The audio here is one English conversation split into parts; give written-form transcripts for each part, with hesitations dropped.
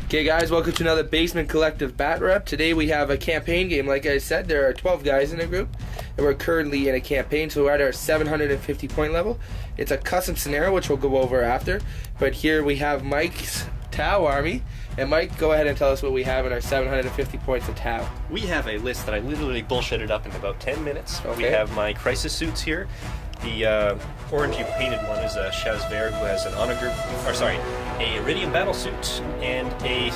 Okay guys, welcome to another Basement Collective Batrep. Today we have a campaign game. Like I said, there are 12 guys in a group, and we're currently in a campaign, so we're at our 750 point level. It's a custom scenario, which we'll go over after, but here we have Mike's Tau army. And Mike, go ahead and tell us what we have in our 750 points of Tau. We have a list that I literally bullshitted up in about 10 minutes. Okay. We have my crisis suits here. The orangey painted one is a Shazver who has an honor group, or sorry, a Iridium battle suit and a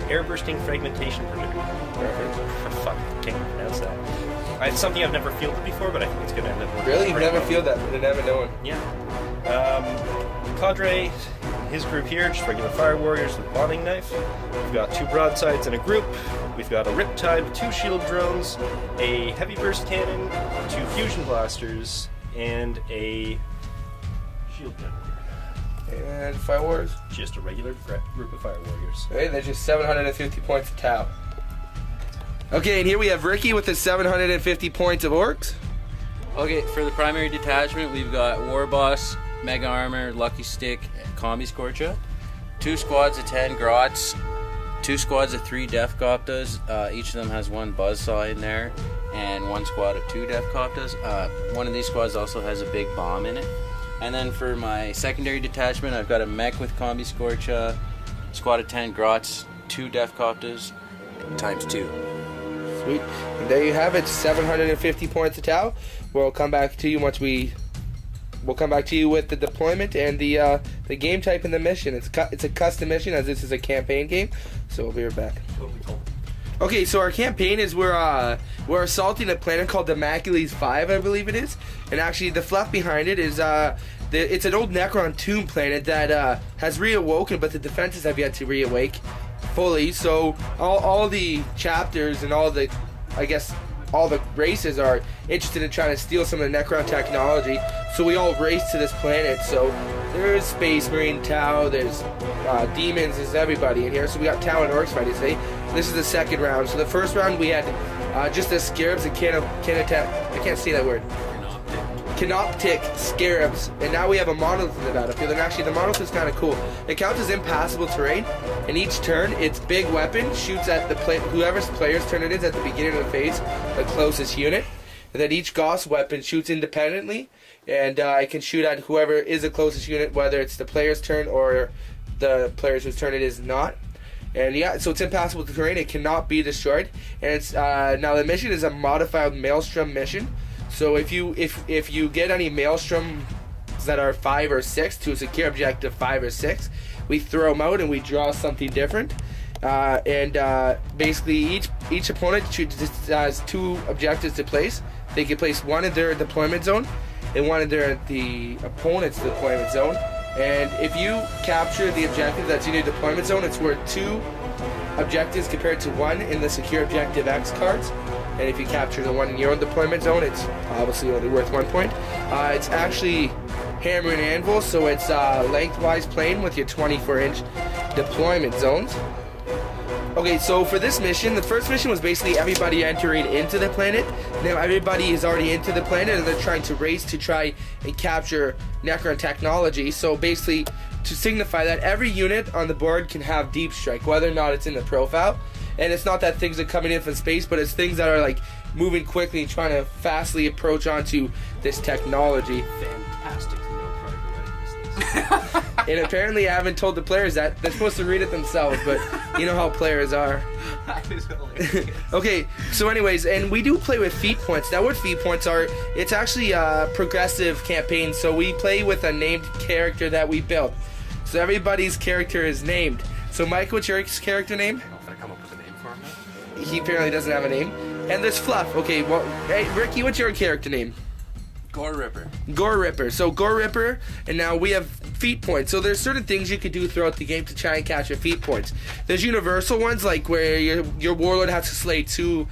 air bursting fragmentation permitter. Perfect. For fuck, can't pronounce that. It's something I've never fielded before, but I think it's going to end up. Really? You've never fielded that? You've never known? Yeah. Cadre, his group here, just regular fire warriors with bombing knife. We've got 2 broadsides in a group. We've got a Riptide with 2 shield drones, a heavy burst cannon, 2 fusion blasters, and a shield generator. And fire warriors? Just a regular group of fire warriors. Okay, that's just 750 points of Tau. Okay, and here we have Ricky with his 750 points of Orks. Okay, for the primary detachment, we've got War Boss, Mega Armor, Lucky Stick, and Combi Scorcha. 2 squads of 10 Grots, 2 squads of 3 Def Coptas. Each of them has 1 Buzzsaw in there, and 1 squad of 2 Def Coptas. One of these squads also has a big bomb in it. And then for my secondary detachment, I've got a mech with Combi Scorcha, squad of 10 Grots, 2 Def Coptas, times 2. Sweet. And there you have it, 750 points of Tau. We'll come back to you once we'll come back to you with the deployment and the game type and the mission. It's a custom mission, as this is a campaign game. So we'll be right back. Totally cool. Okay, so our campaign is we're assaulting a planet called the Macules 5, I believe it is. And actually, the fluff behind it is it's an old Necron tomb planet that has reawoken, but the defenses have yet to reawake fully. So all the chapters and all the races are interested in trying to steal some of the Necron technology, so we all race to this planet. So there's Space Marine, Tau, there's demons, there's everybody in here. So we got Tau and Orks fighting today. This is the second round. So the first round we had just the Scarabs and I can't say that word. Canoptic Scarabs, and now we have a monolith in the battlefield. And actually, the monolith is kind of cool. It counts as impassable terrain, and each turn, its big weapon shoots at the whoever's player's turn it is at the beginning of the phase, the closest unit. And then each Gauss weapon shoots independently, and it can shoot at whoever is the closest unit, whether it's the player's turn or the player's whose turn it is not. And yeah, so it's impassable terrain. It cannot be destroyed. And it's now the mission is a modified Maelstrom mission. So if you get any Maelstroms that are 5 or 6 to a secure objective 5 or 6, we throw them out and we draw something different. Basically each opponent has 2 objectives to place. They can place one in their deployment zone and one in the opponent's deployment zone. And if you capture the objective that's in your deployment zone, it's worth 2 objectives compared to 1 in the secure objective X cards. And if you capture the one in your own deployment zone, it's obviously only worth 1 point. It's actually hammer and anvil, so it's lengthwise plane with your 24-inch deployment zones. Okay, so for this mission, the first mission was basically everybody entering into the planet. Now everybody is already into the planet, and they're trying to race to try and capture Necron technology. So basically, to signify that, every unit on the board can have deep strike, whether or not it's in the profile. And it's not that things are coming in from space, but it's things that are like moving quickly and trying to fastly approach onto this technology. Fantastic to know prior to writing this. And apparently I haven't told the players that. They're supposed to read it themselves, but you know how players are. Okay, so anyways, and we do play with feat points. Now what feat points are, it's actually a progressive campaign, so we play with a named character that we built. So everybody's character is named. So Mike, what's your character name? He apparently doesn't have a name. And there's Fluff. Okay, well, hey, Ricky, what's your character name? Gore Ripper. Gore Ripper. So Gore Ripper, and now we have feat points. So there's certain things you could do throughout the game to try and capture feat points. There's universal ones, like where your warlord has to slay 2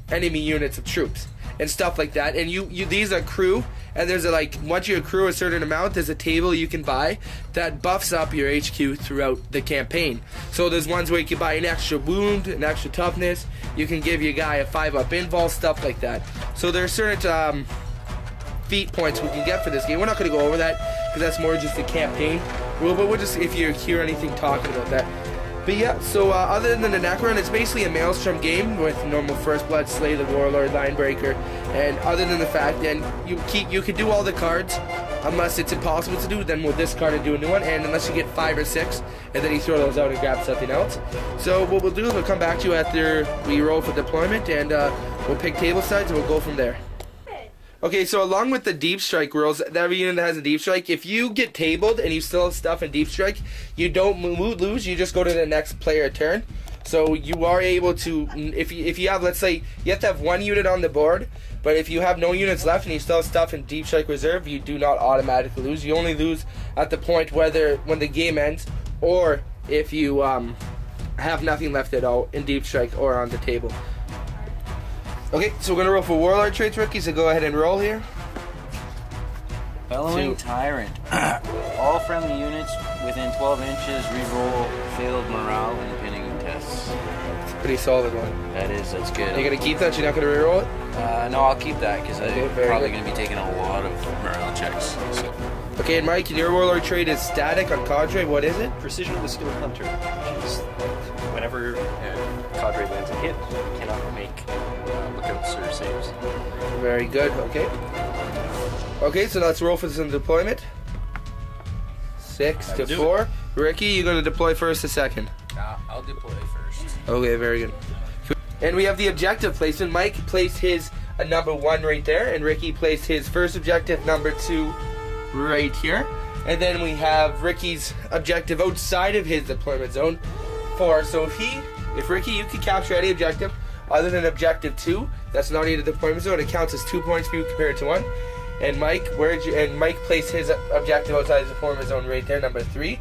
enemy units of troops and stuff like that. And these are crew, and there's once you accrue a certain amount, there's a table you can buy that buffs up your HQ throughout the campaign. So there's ones where you can buy an extra wound, an extra toughness. You can give your guy a 5-up invul, stuff like that. So there's certain feat points we can get for this game. We're not going to go over that because that's more just the campaign rule, but we'll just, if you hear anything talking about that. But yeah, so other than the Necron, it's basically a Maelstrom game with normal First Blood, Slay the Warlord, Linebreaker, and other than the fact that you can do all the cards, unless it's impossible to do, then we'll discard and do a new one, and unless you get 5 or 6, and then you throw those out and grab something else. So what we'll do is we'll come back to you after we roll for deployment, and we'll pick table sides and we'll go from there. Okay, so along with the Deep Strike rules, every unit that has a Deep Strike, if you get tabled and you still have stuff in Deep Strike, you don't lose, you just go to the next player turn. So you are able to, if you have, let's say, you have to have 1 unit on the board, but if you have no units left and you still have stuff in Deep Strike Reserve, you do not automatically lose. You only lose at the point when the game ends, or if you have nothing left at all in Deep Strike or on the table. Okay, so we're going to roll for Warlord traits, Rookie, so go ahead and roll here. Bellowing Tyrant. All friendly units within 12 inches reroll failed morale and pinning tests. It's a pretty solid one. That's good. Are you going to keep that? You're not going to reroll it? No, I'll keep that because I'm probably going to be taking a lot of morale checks. So. Okay, and Mike, your Warlord trait is static on Cadre. What is it? Precision with Skill Hunter, which is whenever Cadre lands a hit, you cannot make lookouts or saves. Very good, okay. Okay, so let's roll for some deployment. 6 to 4. Ricky, you're going to deploy first or second? I'll deploy first. Okay, very good. And we have the objective placement. Mike placed his number 1 right there, and Ricky placed his first objective, number 2, right here. And then we have Ricky's objective outside of his deployment zone, 4. So if Ricky, you can capture any objective other than objective 2, that's not in the deployment zone, it counts as 2 points for you compared to 1. And Mike, Mike placed his objective outside the deployment zone right there, number 3.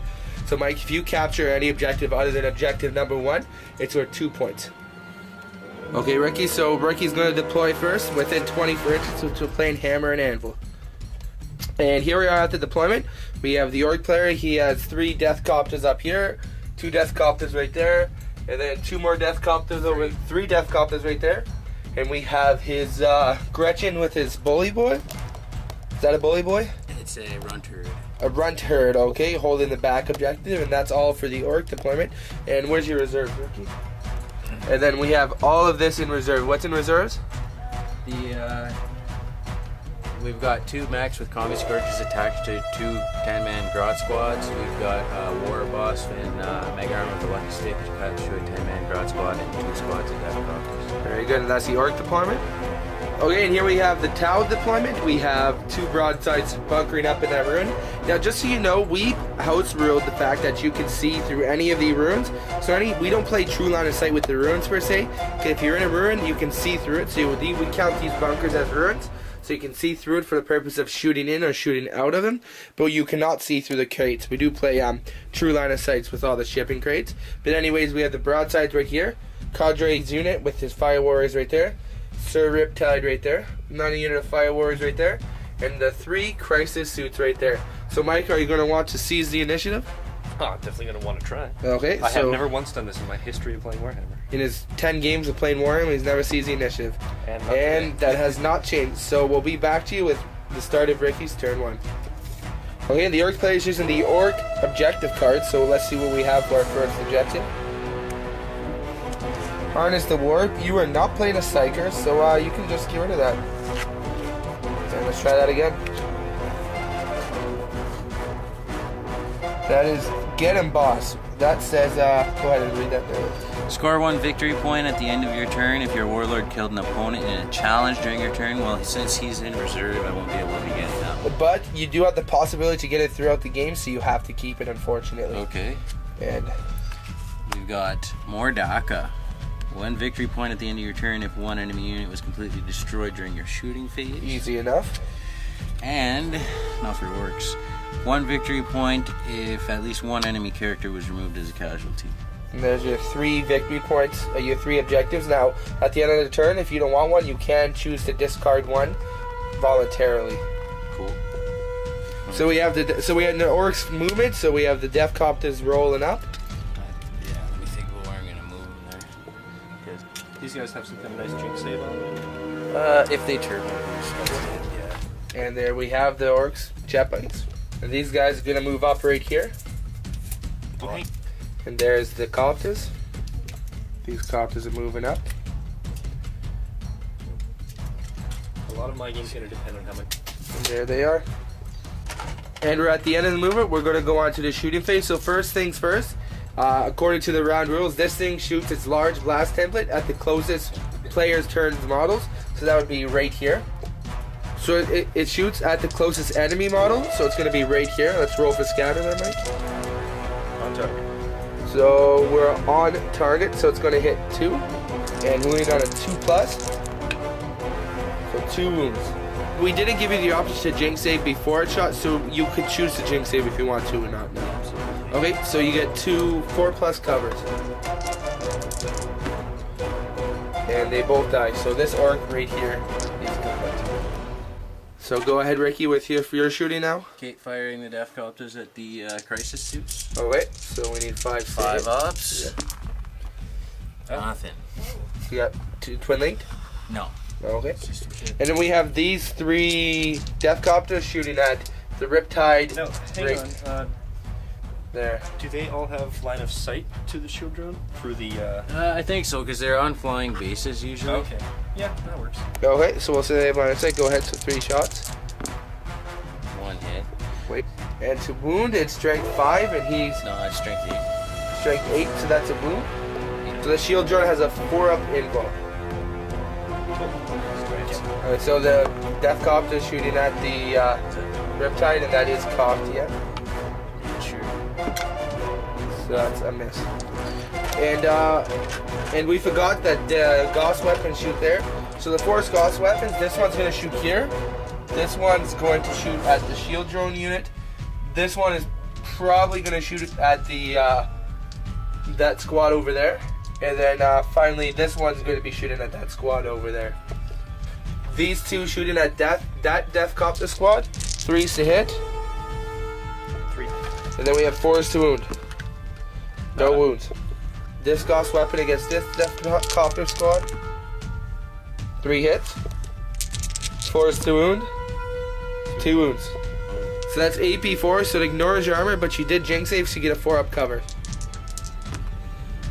So Mike, if you capture any objective other than objective number 1, it's worth 2 points. Okay, Ricky, so Ricky's going to deploy first within 24 inches, so we're playing Hammer and Anvil. And here we are at the deployment. We have the Orc player. He has 3 Death Copters up here, 2 Death Copters right there, and then 2 more Death Copters over, 3 Death Copters right there. And we have his Gretchen with his Bully Boy. Is that a Bully Boy? It's a Runt Herd. A Runt Herd, okay, holding the back objective, and that's all for the Orc deployment. And where's your reserve, Ricky? And then we have all of this in reserve. What's in reserves? We've got 2 mechs with Combi Scourges attached to 2 10-man Grot squads. We've got War Boss and Mega Armor with a Lucky Stick attached to a 10-man Grot squad and 2 squads of Death Copters. Very good, and that's the Orc deployment. Okay, and here we have the Tau deployment. We have 2 broadsides bunkering up in that ruin. Now, just so you know, we house ruled the fact that you can see through any of the ruins. So we don't play true line of sight with the ruins per se. If you're in a ruin, you can see through it. So we count these bunkers as ruins. So you can see through it for the purpose of shooting in or shooting out of them. But you cannot see through the crates. We do play true line of sights with all the shipping crates. But anyways, we have the broadsides right here. Cadre's unit with his Fire Warriors right there. Sir Riptide right there. Another unit of Fire Warriors right there. And the 3 Crisis Suits right there. So Mike, are you going to want to seize the initiative? Oh, I'm definitely going to want to try. Okay, I have never once done this in my history of playing Warhammer. In his 10 games of playing Warhammer, he's never seized the initiative. And that has not changed. So we'll be back to you with the start of Ricky's turn 1. Okay, the Orc player is using the Orc objective card. So let's see what we have for our first objective. Harness the Warp. You are not playing a Psyker, so you can just get rid of that. And let's try that again. That is Get Him Boss. That says, go ahead and read that there. Score 1 victory point at the end of your turn if your Warlord killed an opponent in a challenge during your turn. Well, since he's in reserve, I won't be able to get it now. But you do have the possibility to get it throughout the game, so you have to keep it, unfortunately. Okay. And we've got more Daka. 1 victory point at the end of your turn if 1 enemy unit was completely destroyed during your shooting phase. Easy enough. And, not for Orks, 1 victory point if at least 1 enemy character was removed as a casualty. And there's your 3 victory points, your 3 objectives. Now, at the end of the turn, if you don't want one, you can choose to discard 1 voluntarily. Cool. So we have the Orcs movement. So we have the Death Copters rolling up. Yeah, let me think where I'm gonna move them there. These guys have some kind of nice jinx save on them. If they turbo boost, that's it, yeah. And there we have the Orcs jet buttons. And these guys are gonna move up right here. And there's the copters. These copters are moving up. A lot of my game's going to depend on how much. And there they are. And we're at the end of the movement. We're going to go on to the shooting phase. So first things first, according to the round rules, this thing shoots its large blast template at the closest player's turns models. So that would be right here. So it shoots at the closest enemy model. So it's going to be right here. Let's roll for scatter then, Mike. On target. So we're on target. So it's going to hit 2. And wounding on a 2+. So 2 wounds. We didn't give you the option to jinx save before it shot, so you could choose to jinx save if you want to or not now. Okay, so you get 4+ covers. And they both die. So this orc right here is covered. So go ahead, Ricky, with your shooting now. Okay, firing the Death Copters at the crisis suits. Oh wait, so we need 5 saves. 5 ups. Yeah. Nothing. You got 2 twin linked? No. Okay. And then we have these 3 Death Copters shooting at the Riptide. No, hang on. There. Do they all have line of sight to the shield drone through the? I think so, because they're on flying bases usually. Okay. Yeah, that works. Okay, so we'll say they have line of sight. Go ahead, so 3 shots. 1 hit. Wait. And to wound, it's strength 5, and he's No, it's strength 8. strength 8, so that's a wound. So the shield drone has a 4-up invul. Alright, so the Death Copter is shooting at the Riptide, and that is cocked, yeah. Sure. So that's a miss. And we forgot that the Gauss weapons shoot there. So the 4 Gauss weapons, this one's going to shoot here. This one's going to shoot at the shield drone unit. This one is probably going to shoot at the that squad over there. And then finally, this one's going to be shooting at that squad over there. These 2 shooting at that Death Copter squad. 3s to hit. 3. And then we have 4s to wound. No wounds. This Gauss weapon against this Death Copter squad. 3 hits. 4s to wound. 2 wounds. So that's AP4, so it ignores your armor, but you did jinx save, so you get a 4-up cover.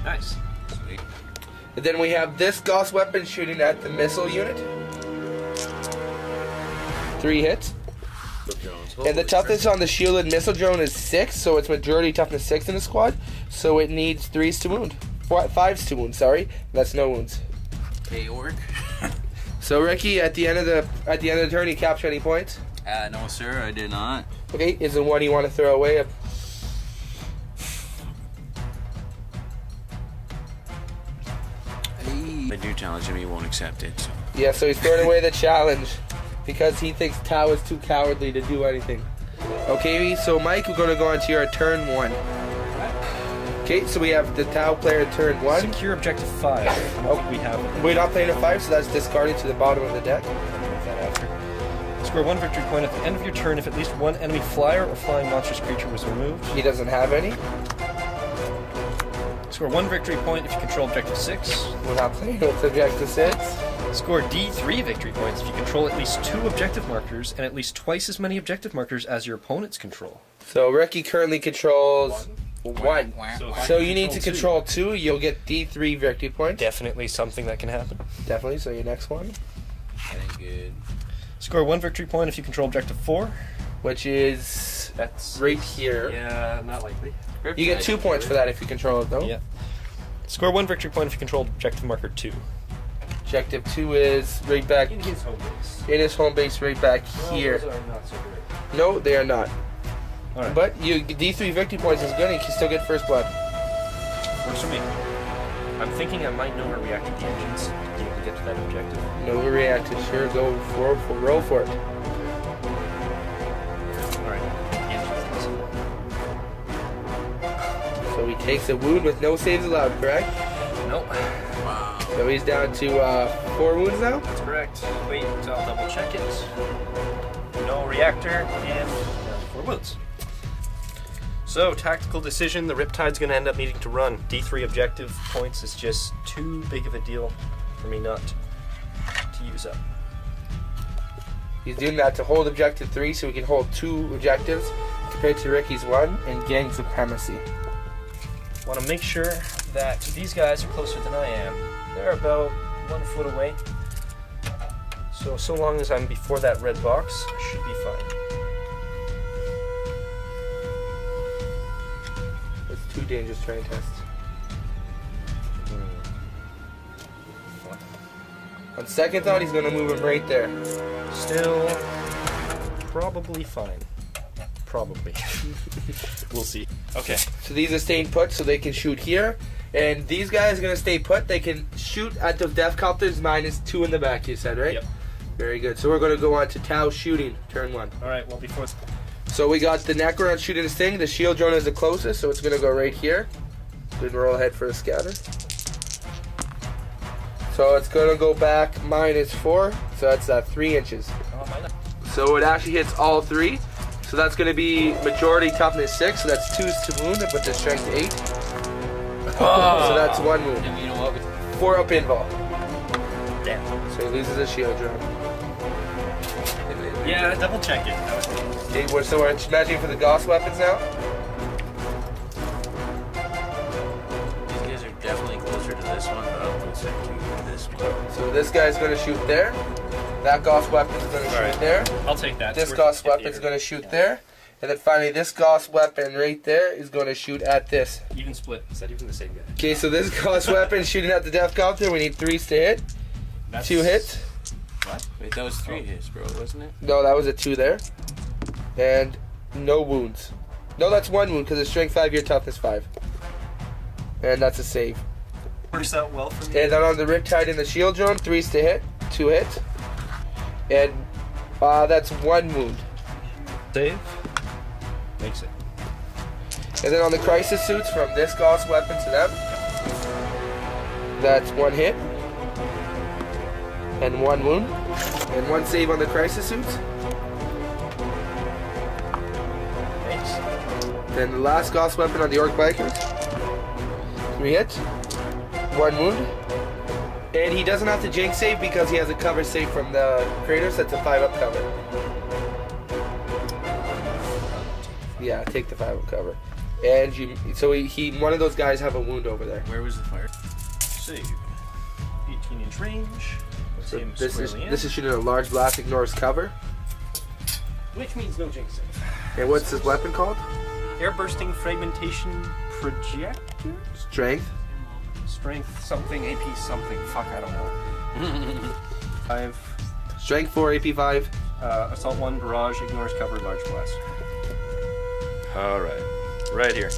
Nice. Sweet. And then we have this Gauss weapon shooting at the missile unit. 3 hits. And the toughness on the shielded missile drone is 6, so it's majority toughness 6 in the squad. So it needs 3s to wound. 5s to wound, sorry. That's no wounds. Okay, orc. So Ricky, at the end of the turn, you capture any points? No, sir, I did not. Okay, is there one you want to throw away? I do challenge him, he won't accept it. So. Yeah, so he's throwing away the challenge because he thinks Tao is too cowardly to do anything. Okay, so Mike, we're going to go on to your turn 1. Okay, so we have the Tau player turn 1. Secure objective 5. Oh, we have. We're not playing a 5, so that's discarded to the bottom of the deck. Score 1 victory point at the end of your turn if at least 1 enemy flyer or flying monstrous creature was removed. He doesn't have any. Score 1 victory point if you control objective 6. We're not playing with objective 6. Score D3 victory points if you control at least 2 objective markers and at least twice as many objective markers as your opponents control. So Ricky currently controls 1. So So you need to control 2, you'll get D3 victory points. Definitely something that can happen. Definitely, so your next one. That ain't good. Score 1 victory point if you control objective 4. Which is That's right here. Yeah, not likely. You get 2 points for that if you control it though. Yeah. Score 1 victory point if you control objective marker 2. Objective 2 is right back In his home base. in his home base, right back here. Those are not so great. No, they are not. Alright. But you D3 victory points is good, and you can still get first blood. Works for me. I'm thinking I might know how to react to the engines to be able to get to that objective. No reacted, sure, go for roll for it. Alright. So he takes a wound with no saves allowed, correct? Nope. Wow. So he's down to 4 wounds now. That's correct. Wait, so I'll double check it. No reactor and 4 wounds. So, tactical decision, the Riptide's going to end up needing to run. D3 objective points is just too big of a deal for me not to use up. He's doing that to hold objective 3 so he can hold 2 objectives compared to Ricky's 1 and gain supremacy. Want to make sure that these guys are closer than I am. They're about 1 foot away. So long as I'm before that red box, I should be fine. It's too dangerous trying tests. On second thought, he's going to move him right there. Still, probably fine. Probably. We'll see. Okay. So these are staying put so they can shoot here. And these guys are going to stay put. They can shoot at the def copters -2 in the back, you said, right? Yep. Very good. So we're going to go on to Tau shooting, turn 1. Alright, well before... So we got the Necron shooting his thing. The shield drone is the closest, so it's going to go right here. Then roll ahead for a scatter. So it's going to go back -4, so that's 3 inches. So it actually hits all 3. So that's going to be majority toughness 6, so that's 2 to wound, but the strength 8. So that's 1 wound. And you know what? 4 up invul. Damn. So he loses a shield drone. Yeah, double check it. Okay, so we're matching for the Gauss weapons now. These guys are definitely closer to this one, but I'm closer to this one. So this guy's going to shoot there. That Gauss weapon is going to shoot there. I'll take that. This Gauss weapon is going to shoot there. And then finally this Gauss weapon right there is going to shoot at this. Even split. Is that even the same guy? Okay, so this Gauss weapon shooting at the def copter. We need 3s to hit. That's... 2 hits. What? Wait, that was 3 hits, bro, wasn't it? No, that was a 2 there. And no wounds. No, that's 1 wound because it's strength 5, your toughness 5. And that's a save. Works out well for me. And then on the Riptide and the shield drone, 3s to hit. 2 hits. And that's 1 wound. Save. Makes it. And then on the crisis suits, from this Gauss weapon to them, that's 1 hit. And 1 wound. And 1 save on the crisis suits. Thanks. Then the last Gauss weapon on the Ork Bikers. 3 hits. 1 wound. And he doesn't have to jinx save because he has a cover save from the Kratos. That's a 5 up cover. Yeah, take the 5 up cover. And so he one of those guys have a wound over there. Where was the fire? Save. 18-inch range. So this is shooting a large blast, ignores cover. Which means no jinx save. And what's this weapon called? Air bursting fragmentation projector? Strength. Strength something, AP something. Fuck, I don't know. 5. Strength 4, AP 5. Assault 1, barrage, ignores cover, large blast. Alright. Right here.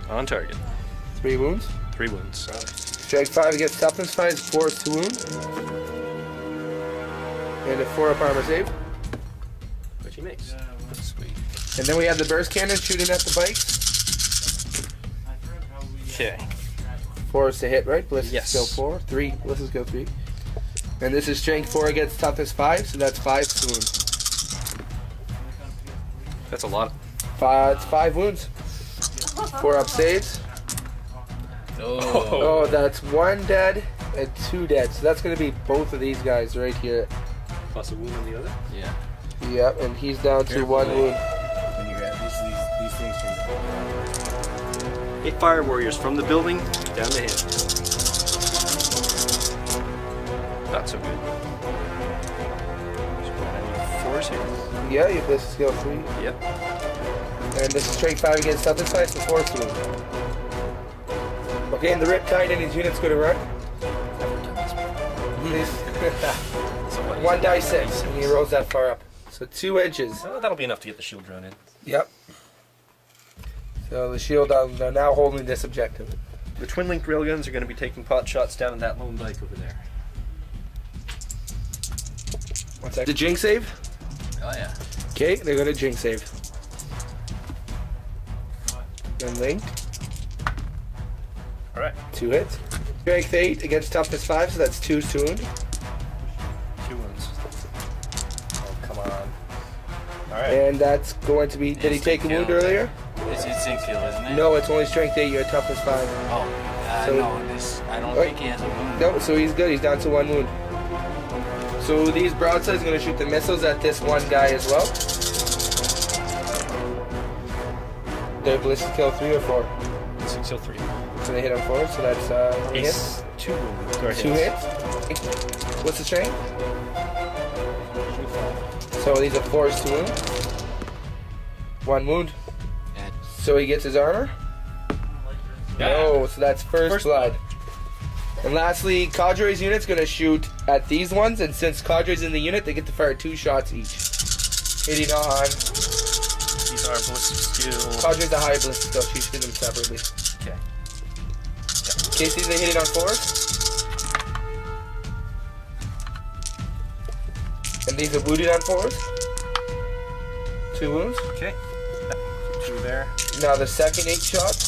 On target. 3 wounds. 3 wounds. Strength 5 against toughness 5 is 4 to wound. And a 4 up armor save. Which he makes. Sweet. And then we have the burst cannon shooting at the bikes. Okay. 4 is to hit, right? Ballistic Yes. skill 4. 3. Ballistic skill 3. And this is strength 4 against toughness 5, so that's 5 to wound. That's a lot. It's 5 wounds. 4 up saves. Oh. Oh, that's 1 dead and 2 dead. So that's going to be both of these guys right here. Plus a wound on the other? Yeah. Yep, and he's down to Careful, 1 man. wound. When you grab these things can... 8 fire warriors from the building down the hill. Not so good. So I need 4s here. Yeah, you have this skill 3. Yep. And this is strength 5 against toughness 5, so 4 to wound. Okay, and the Riptide and his unit's going to run. Please. 1 die 6, and he rolls that far up. So 2 inches. Oh, that'll be enough to get the shield drone in. Yep. So the shield, they're now holding this objective. The twin link railguns are going to be taking pot shots down in that lone bike over there. One second. The jinx save? Oh, yeah. Okay, they're going to jinx save. Then link. Alright. 2 hits. Strength 8 against toughness 5, so that's 2 to wound. 2 wounds. Oh, come on. Alright. And that's going to be. Did he take a wound earlier? It's instinct kill, isn't it? No, it's only strength 8, you're toughness 5. Oh, So- no, this, I don't Wait. think he has a wound. No, so he's good, he's down to 1 wound. So these broadsides are going to shoot the missiles at this one guy as well. Their ballistic skill 3 or 4. 603. So they hit on 4, so that's a hit. Ace. 2 wounds. 2 hits. What's the strength? So these are 4s to wound. 1 wound. So he gets his armor? Yeah. No, so that's first blood. And lastly, Cadre's unit's gonna shoot at these ones, and since Cadre's in the unit, they get to fire 2 shots each. Hitting on. These are ballistic skill. Cadre's a high ballistic skill, she shoots them separately. Okay. Casey, they hit it on 4s. And these are wounded on 4s. 2 wounds. Okay. 2 there. Now the second 8 shots.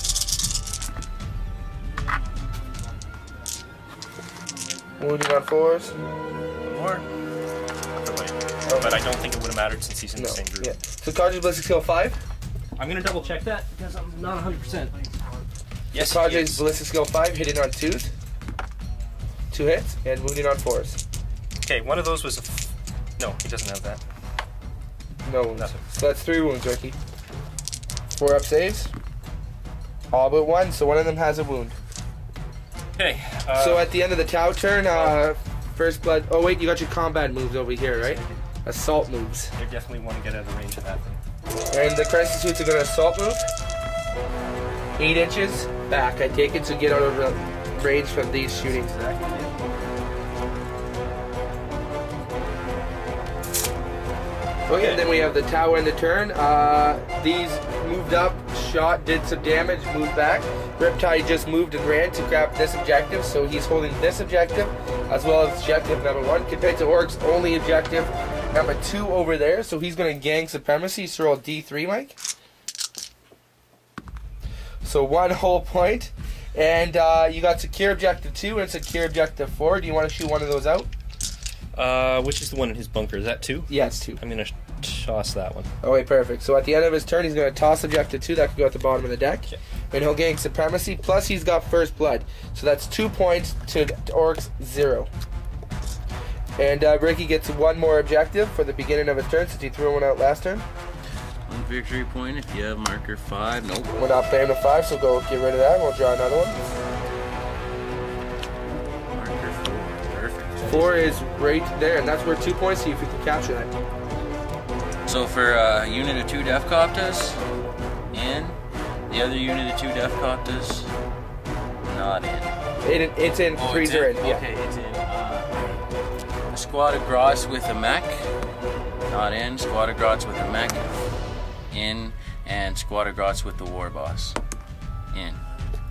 Wounded on 4s. More. But I don't think it would have mattered since he's in the same group. Yeah. So Cadre's ballistic skill 5. I'm gonna double check that because I'm not 100%. Yes. So Cadre's ballistic skill 5, hitting on 2s. 2 hits, and wounded on 4s. Okay, one of those was no, he doesn't have that. No wounds. Nothing. So that's 3 wounds, Ricky. 4 up saves. All but 1, so one of them has a wound. Okay. So at the end of the Tau turn, first blood. Oh wait, you got your combat moves over here, right? Assault moves. They definitely want to get out of range of that thing. And the crisis suits are going to assault move. 8 inches back, I take it, to get out of range from these shooting. Okay, then we have the Tau in the turn. These moved up, shot, did some damage, moved back. Riptide just moved and ran to grab this objective, so he's holding this objective as well as objective number 1, compared to Orks' only objective number 2 over there. So he's going to gang supremacy. So roll D3, Mike. So 1 whole point. And you got secure objective 2 and secure objective 4. Do you want to shoot one of those out? Which is the one in his bunker? Is that 2? Yeah, it's 2. I'm gonna toss that one. Okay, perfect. So at the end of his turn, he's going to toss objective 2. That could go at the bottom of the deck. Okay. And he'll gain supremacy. Plus, he's got first blood. So that's 2 points to Orks 0. And Ricky gets 1 more objective for the beginning of his turn since he threw one out last turn. 1 victory point if you have marker 5. Nope. We're not playing the 5, so go get rid of that. We'll draw another one. Marker 4. Perfect. 4 is right there, and that's worth 2 points. See if we can capture that. So for a unit of 2 Def Coptas, in. The other unit of 2 Def Coptas, not in. It's in. Oh, Freezer in. Yeah. Okay, it's in. A squad of Grots with a mech, not in. Squad of Grots with a mech, in. And squad of Grots with the War Boss, in.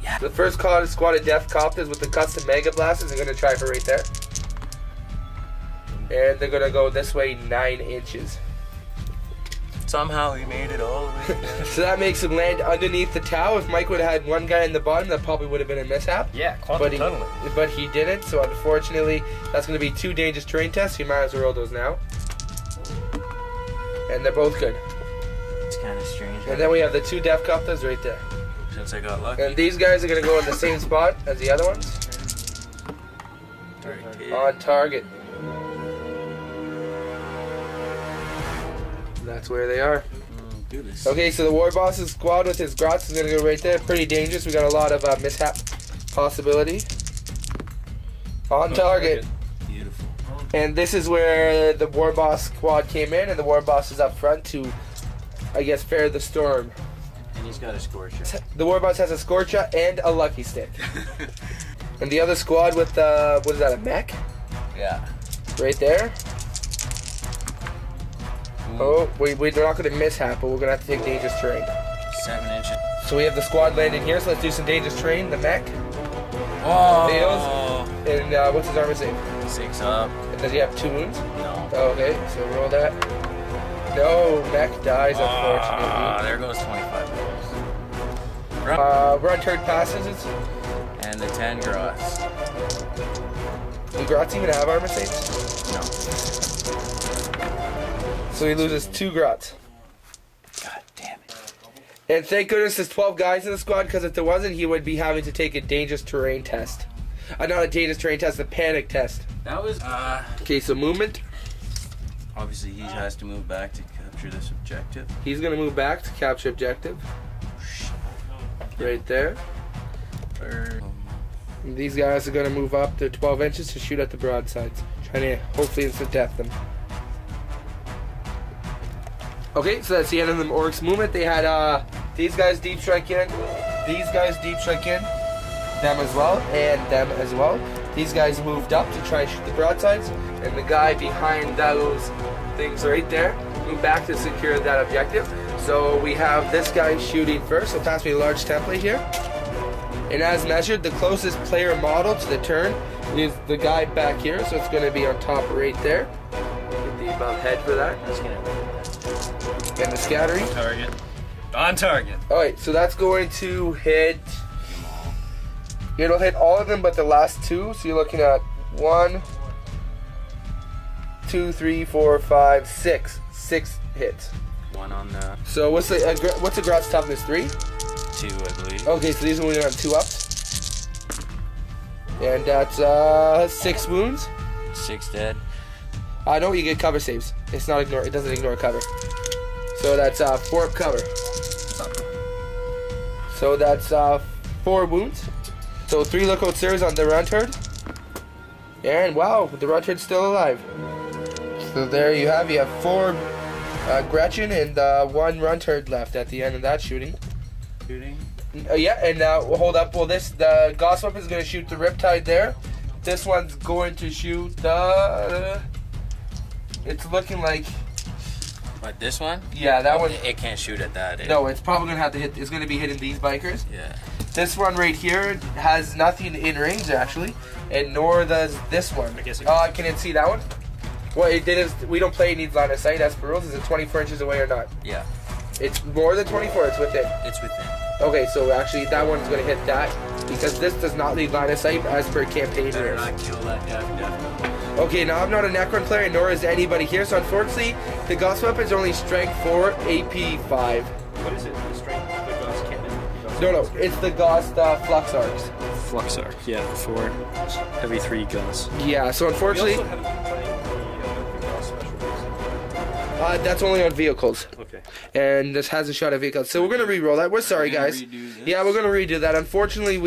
Yeah. The first squad of Def Copters with the custom Mega Blasters are going to try for right there. And they're going to go this way 9 inches. Somehow he made it all the way down. So that makes him land underneath the Tau. If Mike would have had 1 guy in the bottom, that probably would have been a mishap. Yeah, quantum tunneling. But he didn't, so unfortunately, that's going to be 2 dangerous terrain tests. You might as well roll those now. And they're both good. It's kind of strange. And then we have the 2 Def Copters right there. Since I got lucky. And these guys are going to go in the same spot as the other ones. On target. That's where they are. Goodness. Okay, so the War Boss's squad with his Grots is going to go right there. Pretty dangerous. We got a lot of mishap possibility. On target. Beautiful. And this is where the War Boss squad came in, and the War Boss is up front to, I guess, fare the storm. And he's got a Scorcher. The War Boss has a Scorcher and a Lucky Stick. And the other squad with, what is that, a mech? Yeah. Right there. Oh, we're not going to mishap, but we're going to have to take dangerous terrain. 7 inches. So we have the squad landing here, so let's do some dangerous terrain. The mech. Oh. Fails. And what's his armor save? 6 up. And does he have 2 wounds? No. Oh, okay, so roll that. No, mech dies, unfortunately. There goes 25 points. Run turret passes. And the 10 Grots. Do Grots even have armor saves? No. So he loses 2 Grots. God damn it. And thank goodness there's 12 guys in the squad, because if there wasn't, he would be having to take a dangerous terrain test. Not a dangerous terrain test, a panic test. That was, Okay, so movement. obviously he has to move back to capture this objective. He's going to move back to capture objective. right there. And these guys are going to move up to 12 inches to shoot at the broadsides, trying to hopefully instant death them. Okay, so that's the end of the Orks movement. They had these guys deep strike in, these guys deep strike in, them as well, and them as well. These guys moved up to try and shoot the broadsides, and the guy behind those things right there moved back to secure that objective. So we have this guy shooting first. So pass me a large template here. And as measured, the closest player model to the turn is the guy back here. So it's going to be on top right there. Get the above head for that. And the scattering. Target. On target. Alright, so that's going to hit. It'll hit all of them but the last two. So you're looking at 1, 2, 3, 4, 5, 6. 6 hits. One on the So what's the Grot's toughness? 3? 2, I believe. Okay, so these are only on 2 ups. And that's 6 wounds. 6 dead. No, you get cover saves. It's not ignore. It doesn't ignore cover. So that's 4 up cover. So that's 4 wounds. So 3 lookout sirs on the runtard. And wow, the runtard's still alive. So there you have 4 Gretchen and 1 runtard left at the end of that shooting. Yeah, and now hold up. Well, the Gauss weapon is going to shoot the Riptide there. This one's going to shoot the. It's looking like. What, this one? Yeah, that one. It can't shoot at that. No, it's probably going to have to hit. It's going to be hitting these bikers. Yeah. This one right here has nothing in range actually, and nor does this one. I guess. Can you see that one? What it did is we don't play. It needs line of sight. As per rules, is it 24 inches away or not? Yeah. It's more than 24. It's within. It's within. Okay, so actually that one's going to hit that because this does not leave line of sight as per campaign Better rules. not kill that definitely. Okay, now I'm not a Necron player, nor is anybody here, so unfortunately the Gauss weapon is only strength 4, AP 5. What is it? The strength of the Gauss cannon? No, it's the Gauss Flux Arcs. Flux Arc, yeah, 4 heavy 3 Gauss. Yeah, so We unfortunately also haven't been playing the Gauss special forces. that's only on vehicles. Okay. And this has a shot at vehicles. So we're going to re-roll that. We're sorry, guys. Yeah, we're going to redo that. Unfortunately,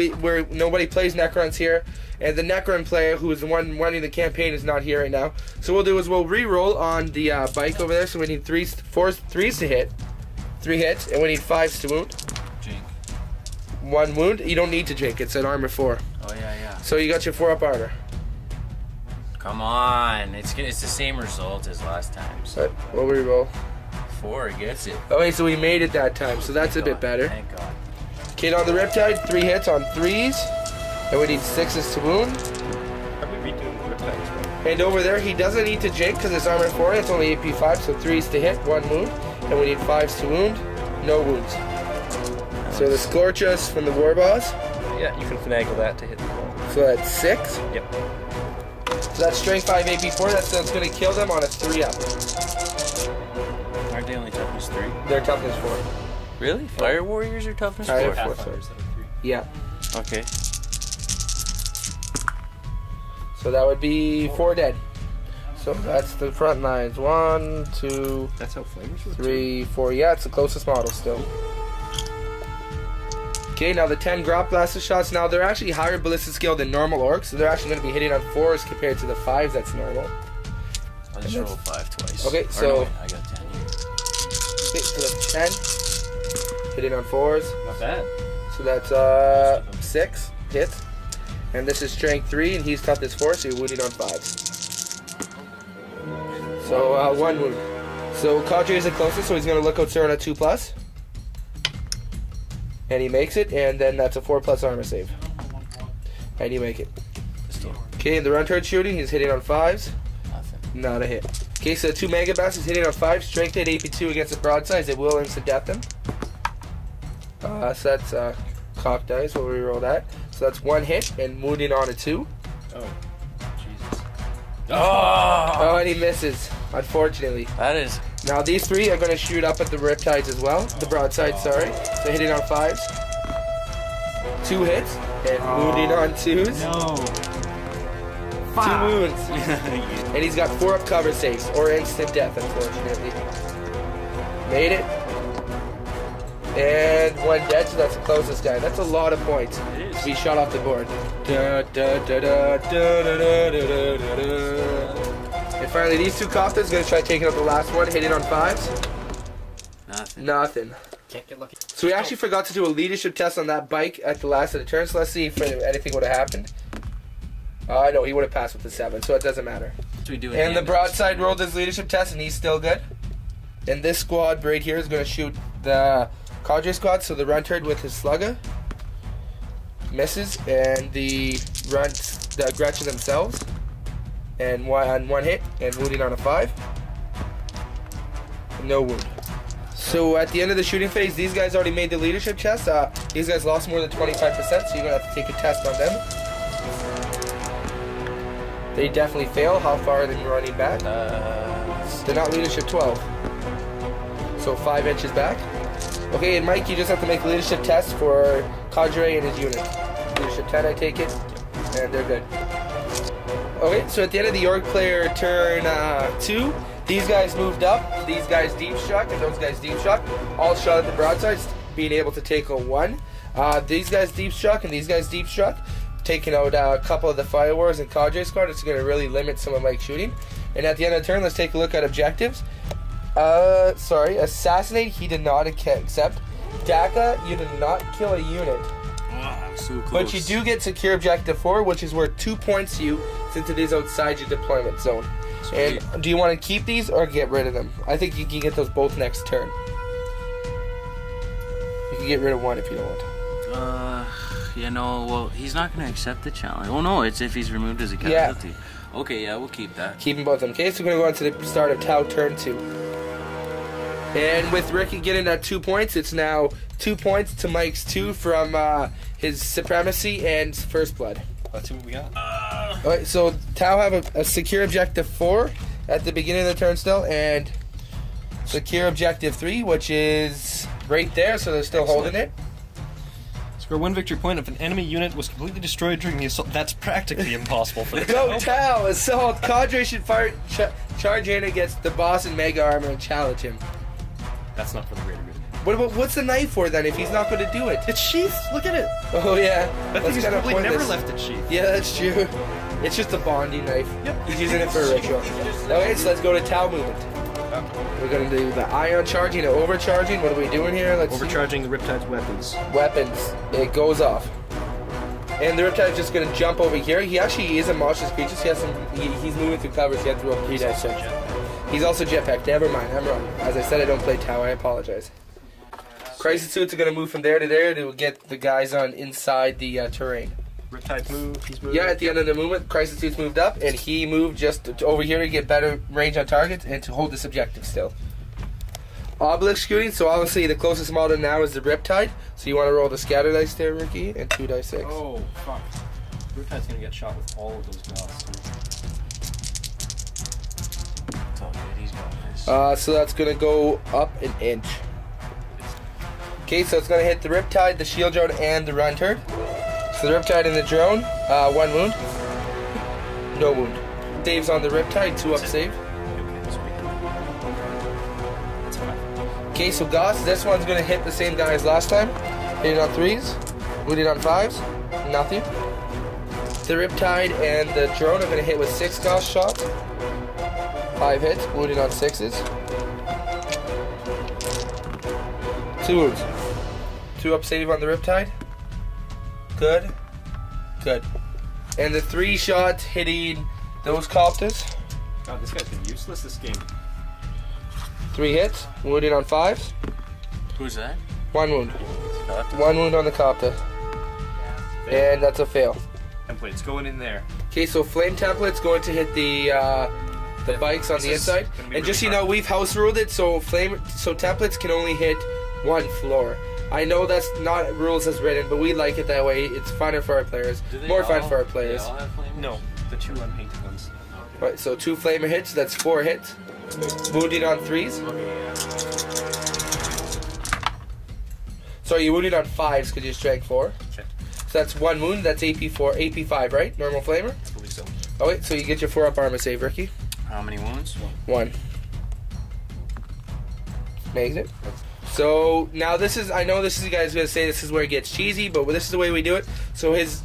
nobody plays Necrons here, and the Necron player, who is the one running the campaign, is not here right now. So we'll do is we'll re-roll on the bike over there. So we need 3s to hit, 3 hits, and we need 5s to wound. Jink. 1 wound. You don't need to jink. It's an armor 4. Oh yeah. So you got your 4 up armor. Come on, it's the same result as last time. So But we'll re-roll. 4 gets it. Okay, so we made it that time. So that's a bit better. Thank God. Kid on the Riptide, 3 hits on 3s, and we need 6s to wound. Are we redoing the Riptide as well? And over there, he doesn't need to jink because it's armor 4. It's only AP 5, so 3s to hit, 1 wound, and we need 5s to wound. No wounds. So the Scorchus from the War Boss. Yeah, you can finagle that to hit the wall. So that's 6. Yep. So that's strength 5 AP 4. That's going to kill them on a 3 up. Aren't they only toughness 3? Their toughness 4. Really? Fire warriors are toughness Fire 4? 4. Yeah. Okay. So that would be 4 dead. So that's the front lines. 1, 2, That's how flamers work. 3, 4. Yeah, it's the closest model still. Okay, now the 10 Grot Blaster shots. Now they're actually higher ballistic skill than normal Orks, so they're actually going to be hitting on 4s compared to the 5s that's normal. I'll just roll 5 twice. Okay, Or so- no, wait, I got 10 here. Okay, so that's 10. Hitting on 4s. Not bad. So that's 6 hits. And this is strength 3, and he's toughness 4, so you're wounding on 5s. So 1 wound. So Kadri is the closest, so he's going to look out Sir on a 2+. And he makes it, and then that's a 4+ armor save. And you make it. Okay, and the runtard shooting, he's hitting on 5s. Nothing. Not a hit. Okay, so 2 Mega Bass is hitting on 5. Strength hit AP2 against the broadsides. It will instant death them. So that's cock dice. We'll reroll that. So that's 1 hit and wounding on a 2. Oh. Jesus. Oh, and he misses, unfortunately. That is. Now these 3 are going to shoot up at the Riptides as well. The broadside, sorry. So hitting on 5s. 2 hits and wounding on 2s. No. 2 wounds. And he's got 4 up cover saves, or instant death, unfortunately. Made it. And 1 dead, so that's the closest guy. That's a lot of points It is. to be shot off the board. Da, da, da, da, da, da, da, da, da, da. And finally, these 2 Kaftas going to try taking out the last one, hitting on 5s. Nothing. Can't get lucky. So we actually forgot to do a leadership test on that bike at the last of the turn, so let's see if anything would have happened. No, he would have passed with the 7, so it doesn't matter. And the broadside rolled his leadership test, and he's still good. And this squad right here is going to shoot the Cadre squad, so the Runtard with his Slugger misses, and the Gretchen themselves, and one hit, and wounding on a 5. No wound. So at the end of the shooting phase, these guys already made the leadership test. These guys lost more than 25%, so you're going to have to take a test on them. They definitely fail. How far are they running back? They're not leadership 12. So 5 inches back. Okay, and Mike, you just have to make a leadership test for Cadre and his unit. Leadership 10, I take it, and they're good. Okay, so at the end of the Orc player turn 2, these guys moved up. These guys deep struck, and those guys deep struck. All shot at the broadsides, being able to take a 1. These guys deep struck, and these guys deep struck, taking out a couple of the Fire Wars and Cadre squad. It's going to really limit some of Mike's shooting. And at the end of the turn, let's take a look at objectives. Assassinate, he did not accept. Daka, you did not kill a unit. Wow, so close. But you do get secure objective 4, which is worth 2 points to you since it is outside your deployment zone. Sweet. And do you want to keep these or get rid of them? I think you can get those both next turn. You can get rid of one if you don't want. Well, he's not going to accept the challenge. Oh no, it's if he's removed as a casualty. Yeah. Okay, yeah, we'll keep that. Keeping both of them. Okay, so we're going to go on to the start of Tau turn 2. And with Ricky getting that 2 points, it's now 2 points to Mike's 2 from his Supremacy and First Blood. Let's see what we got. Alright, so Tau have a secure objective 4 at the beginning of the turn still, and secure objective 3, which is right there, so they're still holding it. Score 1 victory point if an enemy unit was completely destroyed during the assault. That's practically impossible for the Go Tau! Assault! Cadre should fire, charge in against the boss in Mega Armor and challenge him. That's not for the greater good. What's the knife for then if he's not going to do it? It's sheathed. Look at it. Oh yeah. That thing is probably never left its sheath. Yeah, that's true. It's just a bonding knife. Yep. He's using it for a ritual. Okay, so let's go to Tau movement. We're going to do the ion charging and overcharging. What are we doing here? Let's overcharging the Riptide's weapons. Weapons. It goes off. And the Riptide's just going to jump over here. He actually is a monstrous creature. So he's moving through cover, so you have to roll 3 dice check. He's also jetpack. Never mind, I'm wrong. As I said, I don't play Tau. I apologize. Crisis suits are going to move from there to there to get the guys on inside the terrain. Riptide move. He's moving. Yeah, at the end of the movement, Crisis suits moved up, and he moved just over here to get better range on targets and to hold this objective still. Obelisk shooting. So obviously the closest model now is the Riptide. So you want to roll the scatter dice there, Ricky, and 2 dice 6. Oh fuck! Riptide's going to get shot with all of those gauss. So that's going to go up an inch. Okay, so it's going to hit the Riptide, the Shield Drone, and the Runtard. So the Riptide and the Drone, 1 wound. No wound. Saves on the Riptide, 2 up save. Okay, so Goss, this one's going to hit the same guy as last time. Hit it on 3s, wounded on 5s, nothing. The Riptide and the Drone are going to hit with 6 Goss shots. 5 hits, wounded on 6s. 2 wounds. 2 up save on the Riptide. Good. Good. And the 3 shots hitting those Copters. God, this guy's been useless this game. 3 hits, wounded on 5s. Who's that? 1 wound. Copter. 1 wound on the Copter. And that's a fail. Template's going in there. Okay, so Flame Template's going to hit the bikes on the inside. And just so you know, we've house ruled it, so templates can only hit 1 floor. I know that's not rules as written, but we like it that way. It's funner for our players. More fun for our players. Do they all have flamers? No, the 2 unpainted ones. Okay. Right, so 2 flamer hits, that's 4 hits. Wounded on 3s. Sorry, you wounded on 5s because you strike 4. Okay. So that's 1 wound, that's AP5, right? Normal flamer? I believe so. Oh wait, so you get your 4 up armor save, Ricky. How many wounds? 1. Makes it. So now this is, I know this is, you guys gonna say this is where it gets cheesy, but this is the way we do it. So his,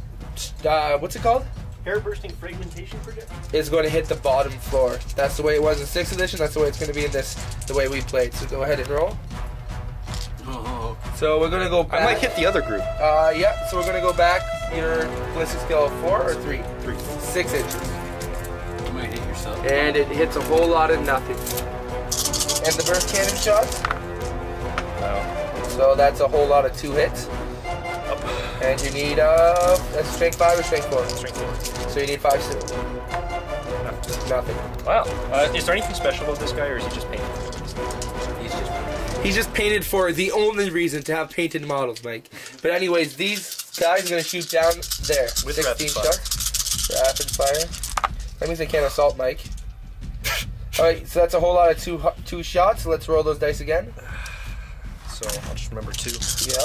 what's it called? Hair bursting fragmentation projector Is going to hit the bottom floor. That's the way it was in 6th edition. That's the way it's going to be in this, the way we played. So go ahead and roll. Oh. So we're going to go back. I might hit the other group. Yeah, so we're going to go back either ballistic skill of 4 or 3. 6 inches. You might hit yourself. And it hits a whole lot of nothing. And the burst cannon shots. Wow. So that's a whole lot of 2 hits. And you need, that's strength 5 or strength 4? Strength 4. So you need 5 still. Nothing. Wow. Is there anything special about this guy, or is he just painted? He's just painted for the only reason to have painted models, Mike. But anyways, these guys are going to shoot down there. With 16 rapid fire. shots. Rapid fire. That means they can't assault Mike. Alright, so that's a whole lot of two shots. Let's roll those dice again. So I'll just remember 2. Yeah.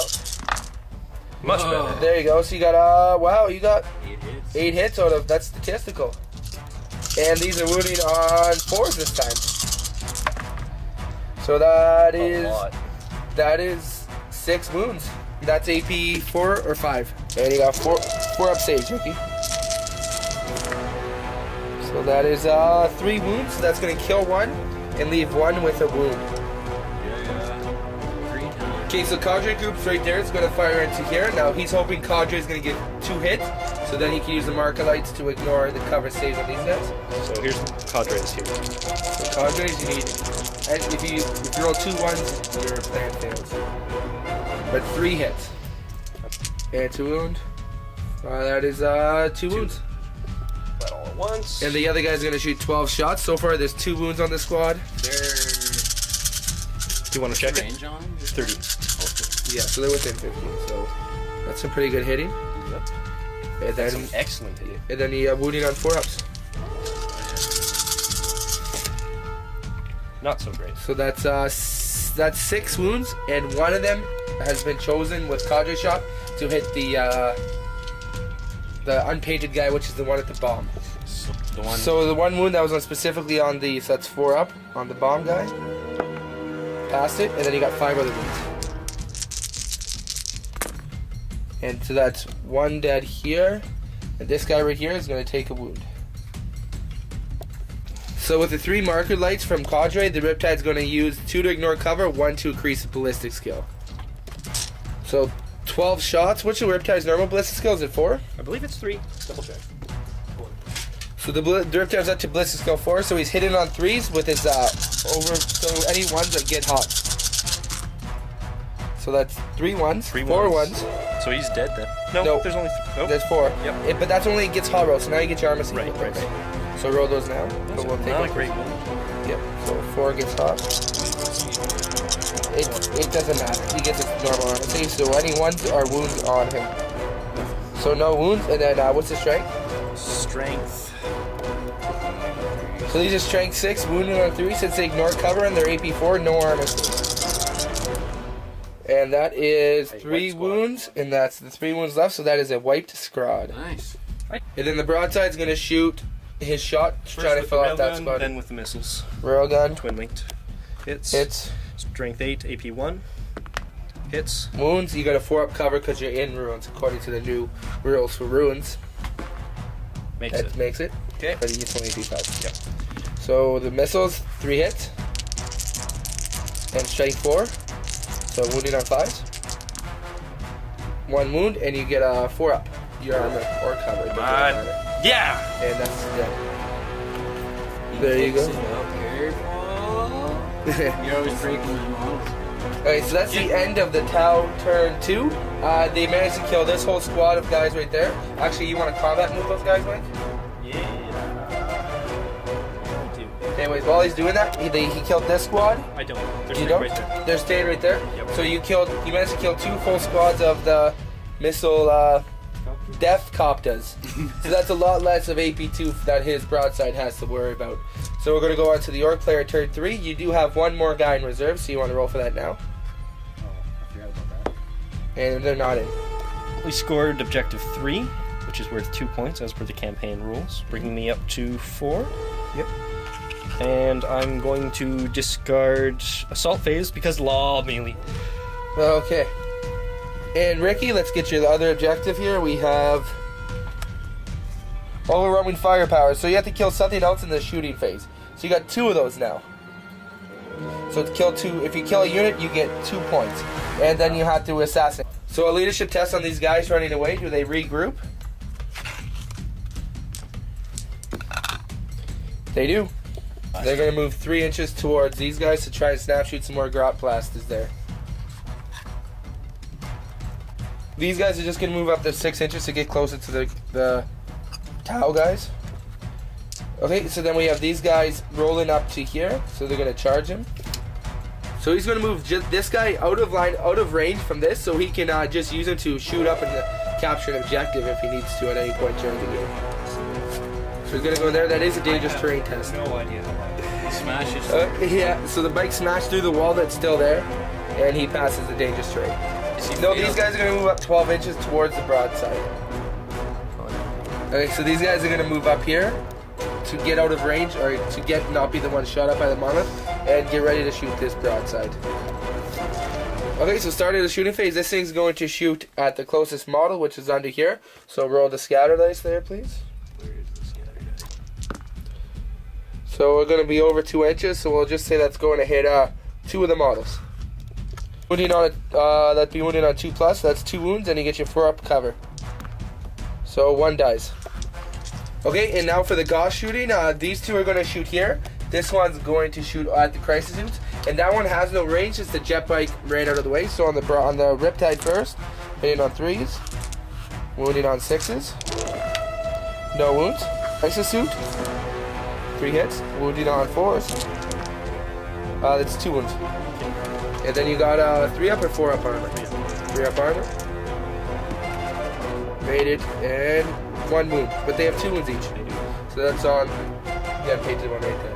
Much better. There you go. So you got, wow, you got 8 hits. 8 hits out of, that's statistical. And these are wounding on 4s this time. So that is 6 wounds. That's AP 4 or 5. And you got 4 up saves, Ricky. So that is 3 wounds. That's going to kill 1 and leave 1 with a wound. Okay, so Cadre group's right there. It's going to fire into here. Now he's hoping Cadre is going to get 2 hits, so then he can use the marker lights to ignore the cover saves on these guys. So here's Cadres here. So Cadres, you need, and if you roll 2 1s, your plan fails. But 3 hits and 2 wound. That is 2 wounds. That all at once. And the other guy's going to shoot 12 shots. So far, there's 2 wounds on the squad. Do you want to check it? Range on? 30. Yeah, so they're within 15. So that's some pretty good hitting. Yep. And That's then, some excellent hitting. and then he wounding on 4 ups. Not so great. So that's 6 wounds, and 1 of them has been chosen with Cadre shot to hit the unpainted guy, which is the one at the bomb. So the 1 wound that was on specifically on the, so that's 4 up on the bomb guy. Passed it, and then you got 5 other wounds. And so that's 1 dead here, and this guy right here is going to take a wound. So with the 3 marker lights from Cadre, the Riptide's going to use 2 to ignore cover, 1 to increase the ballistic skill. So 12 shots. What's the Riptide's normal ballistic skill? Is it 4? I believe it's 3. Double check. So the Riptide's up to ballistic skill 4, so he's hitting on 3s with his so any 1s that get hot. So that's 3 1s, 4 1s. So he's dead then? No. There's only 3. Nope. There's 4. Yep. But that's only gets hot roll, so now you get your armor seat. Right. So roll those now. But we'll take Not it. a great one. Yep. So 4 gets hot. It doesn't matter. He gets a normal armor save, so any 1s are wounds on him. So no wounds, and then what's the strength? Strength. So these are strength 6, wounded on 3, since they ignore cover and they're AP 4, no armor. And that is 3 wounds, and that's the 3 wounds left, so that is a wiped squad. Nice. And then the broadside's going to shoot his shot, First trying to with fill the out that railgun, squad. then with the missiles. Railgun, Twin linked. Hits. hits, Strength 8, AP 1. Hits. wounds, you got a 4 up cover because you're in ruins, according to the new rules for ruins. Makes That it. makes it. Okay. But he gets only AP 5. Yep. So the missiles, 3 hits. And strength 4. So wounding on 5s. 1 wound, and you get a 4 up. Your armor or cover. Come on. Yeah! And that's dead. There you go. Careful. You're always breaking my models. Okay, so that's the end of the Tau turn 2. They managed to kill this whole squad of guys right there. Actually, you want to combat move those guys, Mike? Yeah. Anyways, while he's doing that, he killed this squad. I don't. There's You 3 don't? right there. They're staying right there. Yep. So you managed to kill 2 full squads of the missile death copters. So that's a lot less of AP2 that his broadside has to worry about. So we're going to go on to the Orc player turn 3. You do have 1 more guy in reserve, so you want to roll for that now. Oh, I forgot about that. And they're not in. We scored objective 3, which is worth 2 points as per the campaign rules, bringing me up to 4. Yep. And I'm going to discard Assault Phase because law melee. Okay. And Ricky, let's get you the other objective here. We have overwhelming firepower. So you have to kill something else in the shooting phase. So you got 2 of those now. So to kill 2, if you kill a unit, you get 2 points. And then you have to assassinate. So a leadership test on these guys running away. Do they regroup? They do. They're going to move 3 inches towards these guys to try and snap shoot some more grot blasters there. These guys are just going to move up to 6 inches to get closer to the Tau guys. Okay, so then we have these guys rolling up to here, so they're going to charge him. So he's going to move this guy out of line, out of range from this, so he can just use him to shoot up and capture an objective if he needs to at any point during the game. So he's going to go there. That is a dangerous terrain test. No idea. Smashes. Yeah, so the bike smashed through the wall that's still there, and he passes the dangerous terrain. No, these guys are going to move up 12 inches towards the broadside. Okay, so these guys are going to move up here to get out of range, or to not be the one shot up by the monolith, and get ready to shoot this broadside. Okay, so starting the shooting phase, this thing's going to shoot at the closest model, which is under here. So roll the scatter dice there, please. So we're going to be over 2 inches, so we'll just say that's going to hit 2 of the models. Wounding on that'd be wounding on 2+, that's 2 wounds, and you get your 4 up cover. So 1 dies. Okay, and now for the Gauss shooting, these 2 are going to shoot here. This one's going to shoot at the crisis suits, and that one has no range since the jet bike ran out of the way. So on the Riptide first, hitting on 3s, wounding on 6s, no wounds. Crisis suit, 3 hits, wounding on 4s. That's 2 wounds. And then you got 3 up or 4 up armor? 3 up armor. Made it, and 1 wound. But they have 2 wounds each. So that's on, yeah, painted one right there.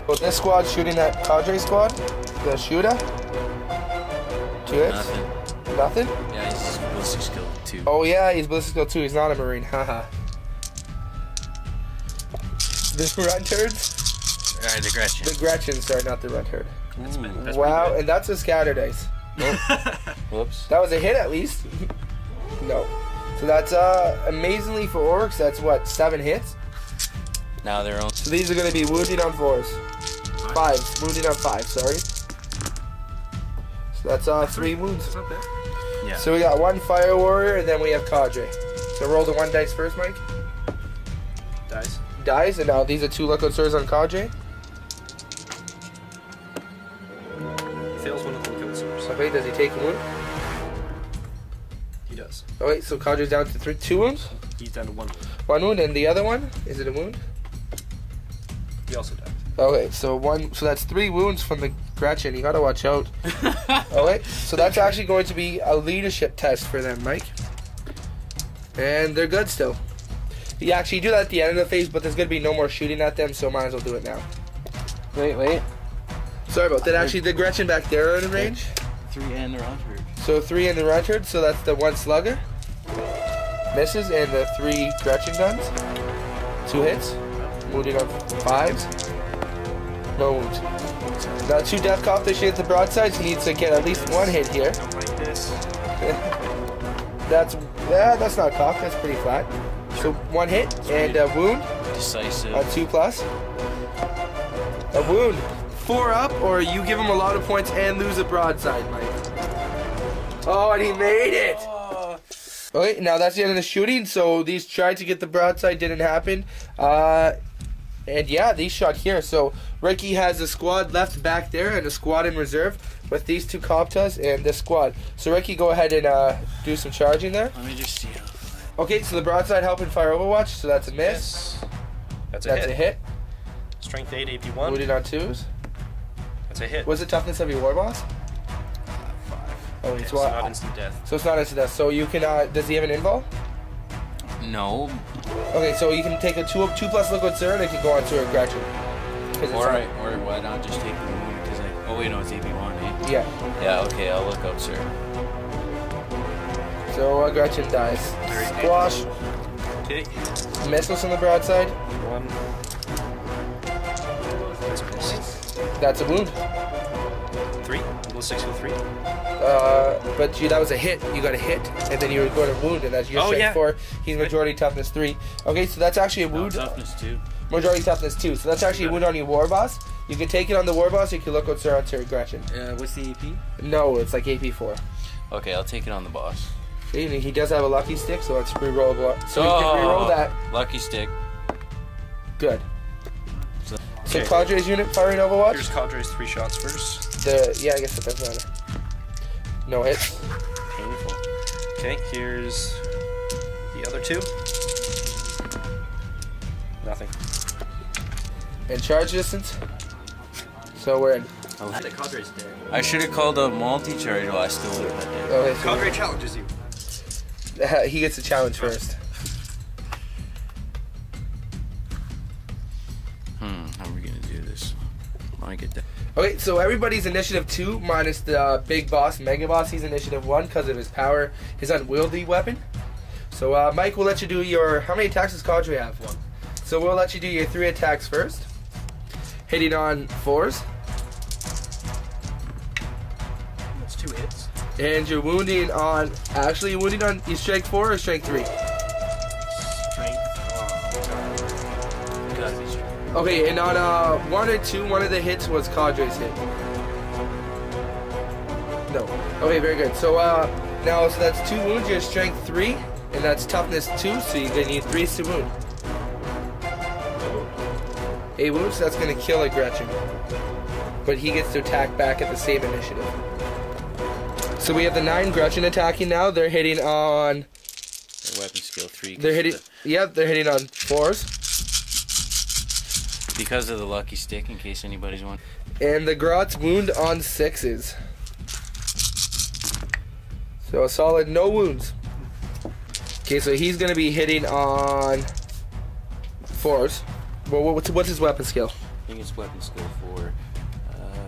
So this squad shooting that cadre squad, the shooter. 2 hits. Nothing. Nothing? Yeah, he's ballistic skill 2. Oh yeah, he's ballistic skill 2. He's not a marine. Haha. The run turds? Alright, the Gretchen. The Gretchen, sorry, not the run turd. That's Wow, and that's a scatter dice. Whoops. That was a hit at least. No. So that's amazingly for Orks, that's what, 7 hits? Now they're on. So these are going to be wounding on 4s. 5s, wounding on 5, sorry. So that's 3 wounds. Yeah. So we got 1 fire warrior, and then we have cadre. So roll the 1 dice first, Mike. Dies. Dies, and now these are 2 lookout swords on cadre. He fails one of the lookout swords. Okay, does he take a wound? He does. Okay, so cadre's down to 2 wounds. He's down to 1 wound. 1 wound, and the other one, is it a wound? He also died. Okay, so that's 3 wounds from the Gretchen. You gotta watch out. Okay, so that's actually going to be a leadership test for them, Mike. And they're good still. You actually do that at the end of the phase, but there's gonna be no more shooting at them, so might as well do it now. Wait. Sorry about that. Actually, the Gretchen back there are in range. 3 and the round herd. So 3 in the Runtard, so that's the 1 slugger. Misses, and the 3 Gretchen guns. 2 hits. Wounded on 5s. No wounds. Now 2 death copters shoot at the broadsides. He needs to get at least 1 hit here. Don't like this. That's not cocked, that's pretty flat. So 1 hit and a wound. Decisive. On 2+. A wound. 4 up, or you give him a lot of points and lose a broadside, Mike. Oh, and he made it! Okay, now that's the end of the shooting. So these tried to get the broadside, didn't happen. And yeah, these shot here. So Ricky has a squad left back there and a squad in reserve with these 2 Koptas and this squad. So Ricky, go ahead and do some charging there. Let me just see. Okay, so the broadside helping fire Overwatch, so that's a miss. Yes. That's a That's hit. a hit. Strength 8, AP 1. Wounded on 2s. That's a hit. What's the toughness of your war boss? 5. Oh, Okay, it's so what? not instant death. So it's not instant death. So you can, does he have an invul? No. Okay, so you can take a 2+ liquid sir and it can go on to a Gretchen. Or why not just take the wound? Because oh wait, no, it's AP1, eh? Yeah. Yeah, okay, I'll look up, sir. So Gretchen dies. Squash. Okay. Missiles on the broadside. 1. That's a miss. That's a wound. 3. Ballistics with 3. But that was a hit. You got a hit, and then you were going to wound, and that's your strength 4. He's majority toughness 3. Okay, so that's actually a wound. Toughness 2. Majority toughness 2. So that's actually a wound on your war boss. You can take it on the war boss. Or you can look what's on to Gretchen. What's the AP? No, it's like AP 4. Okay, I'll take it on the boss. See, he does have a lucky stick, so let's reroll. So you can reroll that. Lucky stick. Good. Okay. So Cadre's unit firing Overwatch. Here's Cadre's 3 shots first. Yeah, I guess that doesn't matter. No hits. Painful. Okay, here's the other 2. Nothing. And charge distance. So we're in. I should have called a multi-charge. Well, I still would have had it. Okay, so Cadre challenges you. he gets the challenge first. How are we gonna do this? I get that. Okay, so everybody's initiative 2 minus the big boss, Mega Boss. He's initiative 1 because of his power, his unwieldy weapon. So Mike, we'll let you do your. How many attacks does Cadre have? 1. So we'll let you do your 3 attacks first. Hitting on 4s. That's 2 hits. And you're wounding on. Actually, you're wounding on. You strength 4 or strength 3? Strength. Gotta be strong. Okay, and on 1 or 2, one of the hits was Cadre's hit. No. Okay, very good. So now, so that's 2 wounds. You're strength 3, and that's toughness 2. So you're gonna need 3 to wound. 8 wounds. So that's gonna kill a Gretchen. But he gets to attack back at the same initiative. So we have the 9 Gretchen attacking now. They're hitting on. Their weapon skill 3. They're hitting. Yep, they're hitting on 4s. Because of the lucky stick, in case anybody's wondering. And the Grot's wound on 6s. So a solid no wounds. Okay, so he's gonna be hitting on 4s. Well, what's his weapon skill? I think it's weapon skill 4.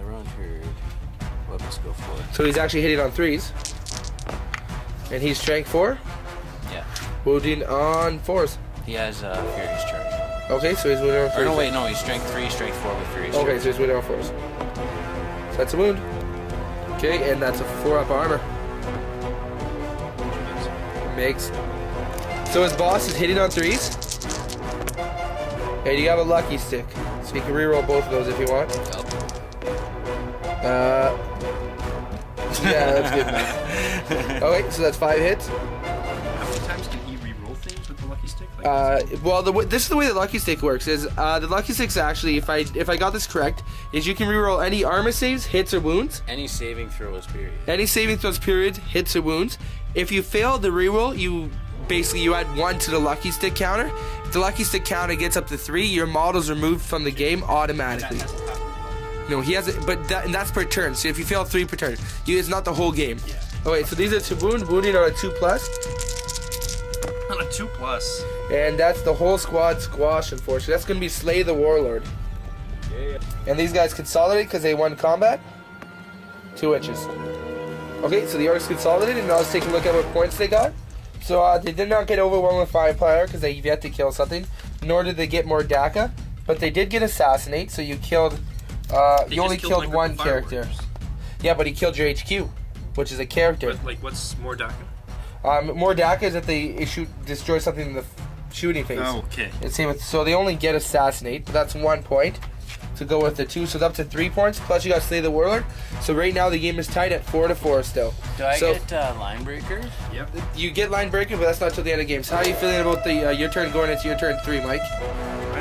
Around here. Weapon skill 4. So he's actually hitting on 3s. And he's strength 4. Yeah. Wounding on 4s. He has Furious Charge. Okay, so he's wounding on 3s. Or no, wait, no, he's strength 3, strength 4 with Furious Charge. Okay, so he's wounding on 4s. So that's a wound. Okay, and that's a 4-up armor. Makes. So his boss is hitting on 3s. And you have a lucky stick. So you can reroll both of those if you want. Yeah, that's good. Okay, so that's 5 hits. How many times can he re-roll things with the lucky stick? Well, this is the way the lucky stick works. Is the lucky stick's actually, if I got this correct, is you can reroll any armor saves, hits or wounds. Any saving throws, period. Any saving throws, period, hits or wounds. If you fail the reroll, you add 1 to the lucky stick counter. If the lucky stick counter gets up to 3, your model's removed from the game automatically. No, he has it, but that's per turn. So if you fail 3 per turn, it's not the whole game. Yeah. Okay, so these are 2 wounding on a 2+. On a 2+. And that's the whole squad squash, unfortunately. That's going to be Slay the Warlord. Yeah. And these guys consolidate because they won combat. 2 inches. Okay, so the Orks consolidated, and now let's take a look at what points they got. So they did not get overwhelmed with firepower because they've yet to kill something, nor did they get more DACA, but they did get Assassinate, so you killed, you only killed 1 character. Yeah, but he killed your HQ, which is a character. But, like, what's more DACA? More DACA is that they destroy something in the shooting phase. Oh, okay. So they only get Assassinate, but that's 1 point to go with the 2, so it's up to 3 points, plus you got Slay the Warlord. So right now the game is tied at 4-4 still. Do I get Line Breaker? Yep. You get Line Breaker, but that's not till the end of the game. So how are you feeling about the your turn going into your turn 3, Mike? I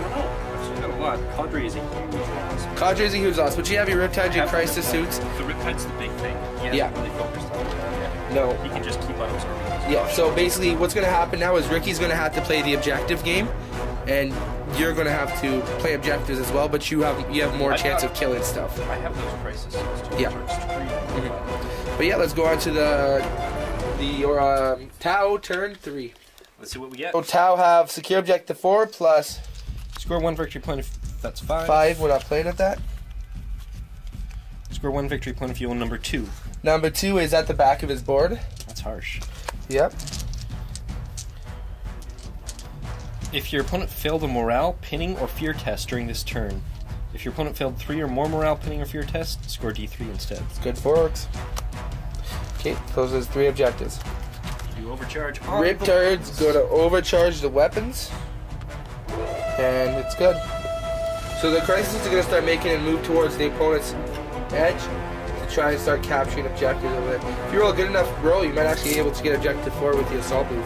don't know. I've still got a lot. Cadre is a huge loss. Cadre is a huge loss, but you have your Riptide, your Crisis suits. The Riptide's the big thing. Yeah. Really focused on it. No. He can just keep on absorbing those. Yeah, so basically what's going to happen now is Ricky's going to have to play the objective game, and you're going to have to play objectives as well, but you have more chance of killing stuff. I have those crises. Yeah. But yeah, let's go on to the Tau turn 3. Let's see what we get. So Tau have secure objective 4 plus Score 1 victory point if that's 5. 5. We're not playing at that. Score 1 victory point if you own number 2. Number 2 is at the back of his board. That's harsh. Yep. If your opponent failed a morale, pinning, or fear test during this turn, If your opponent failed 3 or more morale, pinning, or fear tests, score D3 instead. It's good for Orks. Okay, those are his 3 objectives. You overcharge on Riptide's going to overcharge the weapons, and it's good. So the Crisis is going to start making a move towards the opponent's edge to try and start capturing objectives over there. If you roll a good enough roll, you might actually be able to get objective 4 with the assault move.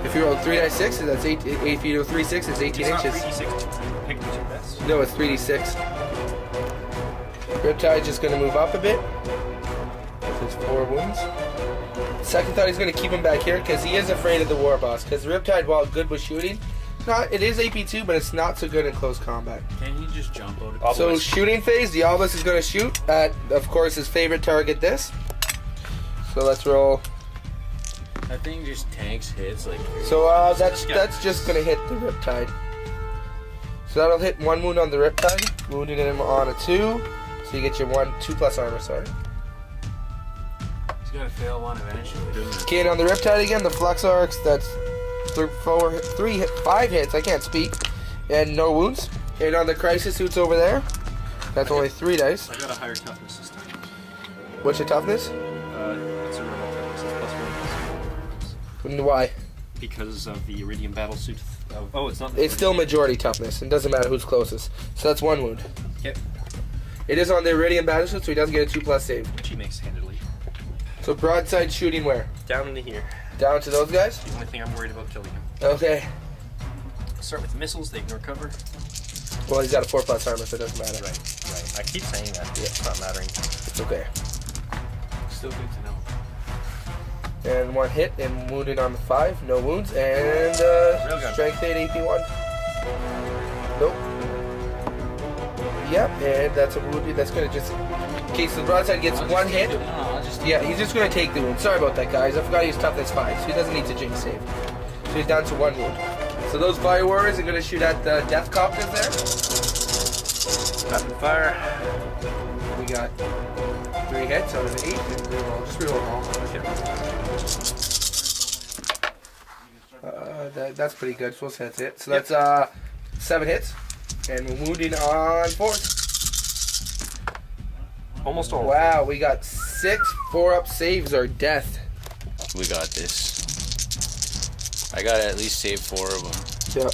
If you roll 3 dice 6, that's 8 feet or 3 6, 18 inches. No, it's 3d6. Riptide's just going to move up a bit. With his 4 wounds. Second thought, he's going to keep him back here because he is afraid of the War Boss. Because Riptide, while good with shooting, it is AP2, but it's not so good in close combat. Can he just jump out of So shooting phase, the Obelisk is going to shoot at, of course, his favorite target, this. So let's roll. That thing just tanks hits like. So that's just going to hit the Riptide. So that'll hit 1 wound on the Riptide, wounding him on a 2. So you get your 2+ armor, sorry. He's got to fail one eventually, doesn't he? Okay, and on the Riptide again, the Flux Orks, that's 5 hits, I can't speak, and no wounds. And on the Crisis suits over there, that's only 3 dice. I got a higher toughness this time. What's your toughness? It's a normal toughness. It's +1. Why? Because of the Iridium battle suit. Oh, it's not. It's still majority toughness. It doesn't matter who's closest. So that's 1 wound. Okay. It is on the Iridium battle suit, so he doesn't get a 2+ save. Which he makes handily. So broadside shooting where? Down into here. Down to those guys? The only thing I'm worried about killing him. Okay. Start with missiles. They ignore cover. Well, he's got a 4+ armor, so it doesn't matter. Right. I keep saying that. Yeah. It's not mattering. It's okay. Still good to know. And 1 hit and wounded on the 5, no wounds, and strength 8 AP1. Nope. Yep, and that's a wounded. That's gonna just. Okay, so the broadside gets 1 hit. Yeah, he's just gonna take the wound. Sorry about that, guys. I forgot he's toughness 5, so he doesn't need to jinx save. So he's down to 1 wound. So those fire warriors are gonna shoot at the death copters there. Rapid fire. We got 3 hits out of 8, and reroll. Just reroll them all. That's pretty good. So that's it. So that's 7 hits, and we're wounding on 4. Almost all. Wow, we got 6 4-up saves or death. We got this. I got to at least save 4 of them. Yep.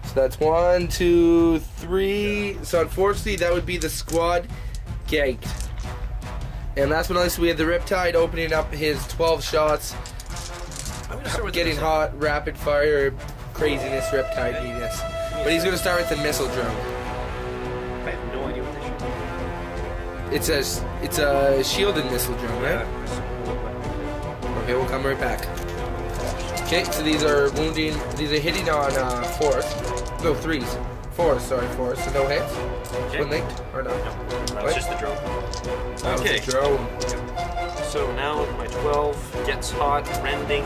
So that's 1, 2, 3. So unfortunately, that would be the squad ganked. And last but not least, we had the Riptide opening up his 12 shots. Getting hot, rapid fire, craziness, Riptide neediness. But he's going to start with the missile drone. I have no idea what they shoot. It's a shielded missile drone, right? Okay, we'll come right back. Okay, so these are wounding. These are hitting on 4s. No, 3s. 4s, sorry, 4s. So no hits. Okay. Twin linked or not? No, that's just the drone. Okay. Drone. So now my 12 gets hot, rending.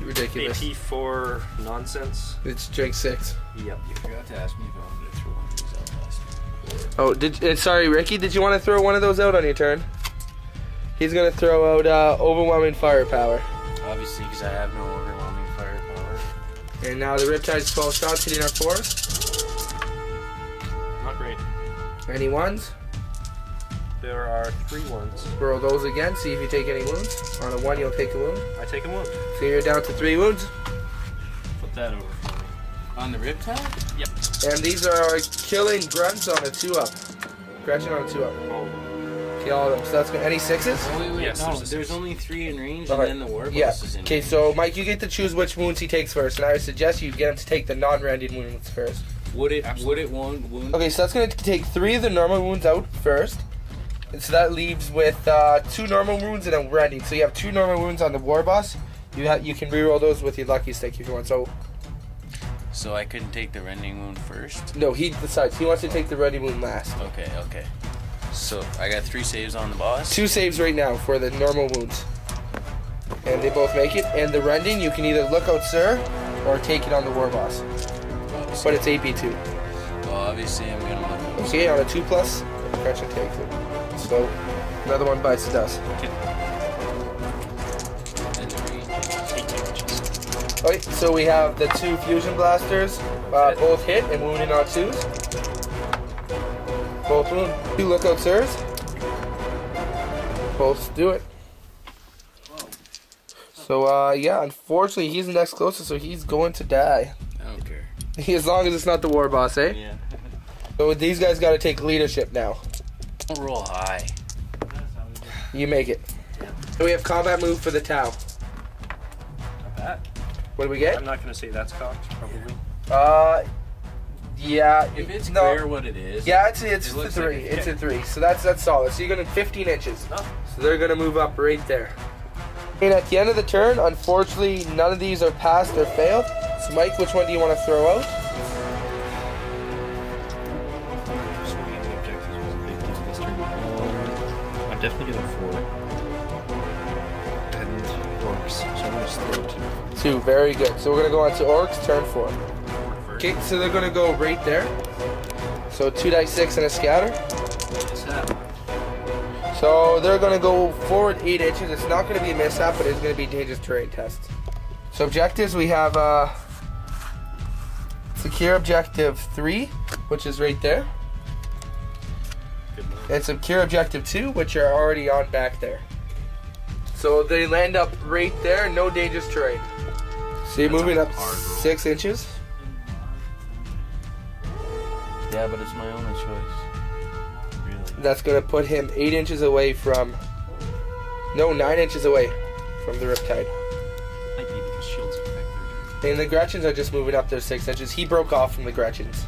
Ridiculous. AP4 nonsense. It's Jake 6. Yep. You forgot to ask me if I wanted to throw one of these out last. Oh, sorry, Ricky. Did you want to throw one of those out on your turn? He's gonna throw out overwhelming firepower. Obviously, because I have no overwhelming firepower. And now the Riptide's 12 shots hitting our 4s. Not great. Any 1s? There are 3 ones. Roll those again. See if you take any wounds. On a 1, you'll take a wound. I take a wound. So you're down to 3 wounds. Put that over for me. On the Riptide? Yep. And these are killing grunts on a 2-up. Gretchen on a 2-up. Oh. Kill all of them. So that's good. Any 6s? Oh, wait, Yes, no. there's There's only 3 in range, Okay. and then the War Boss Yeah. is in Okay, range. so Mike, you get to choose which wounds he takes first, and I would suggest you get him to take the non-rending wounds first. Would it wound? Okay, so that's going to take 3 of the normal wounds out first. And so that leaves with 2 normal wounds and a rending. So you have 2 normal wounds on the War Boss. You can reroll those with your lucky stick if you want. So I couldn't take the rending wound first? No, he decides. He wants to take the rending wound last. Okay. So I got 3 saves on the boss? 2 saves right now for the normal wounds. And they both make it. And the rending, you can either look out, sir, or take it on the War Boss. Obviously. But it's AP2. Well, obviously I'm going to look at Okay, on a 2+, Gretchen takes it. So, another one bites the dust. and the range. 18 inches. Alright, so we have the 2 fusion blasters, both hit and wounded on 2s. Both wound. 2 lookout sirs. Both do it. So, yeah, unfortunately, he's the next closest, so he's going to die. I don't care. As long as it's not the war boss, eh? Yeah. So these guys got to take leadership now. Don't roll high. You make it. So we have combat move for the Tau. Not bad. What do we get? I'm not going to say that's cocked, probably. Yeah. If it's no. clear what it is. Yeah, it's it the looks 3. like It's a 3. So that's solid. So you're going to 15 inches. Oh. So they're going to move up right there. And at the end of the turn, unfortunately, none of these are passed or failed. So Mike, which one do you want to throw out? So we the objectives was a big deal this turn. I'm definitely going 4. And Orks. So I'm going to throw 2. 2. Very good. So we're going to go on to Orks, turn 4. Okay, so they're going to go right there. So 2 dice 6 and a scatter. So they're going to go forward 8 inches. It's not going to be a mishap, but it's going to be a dangerous terrain test. So objectives, we have secure objective 3, which is right there. And secure objective 2, which are already on back there. So they land up right there, no dangerous terrain. So you're moving up 6 inches. Yeah, but it's my only choice. Really? That's going to put him 8 inches away from... No, 9 inches away from the Riptide. Might be because shields affect their And the Gretchens are just moving up their 6 inches. He broke off from the Gretchens.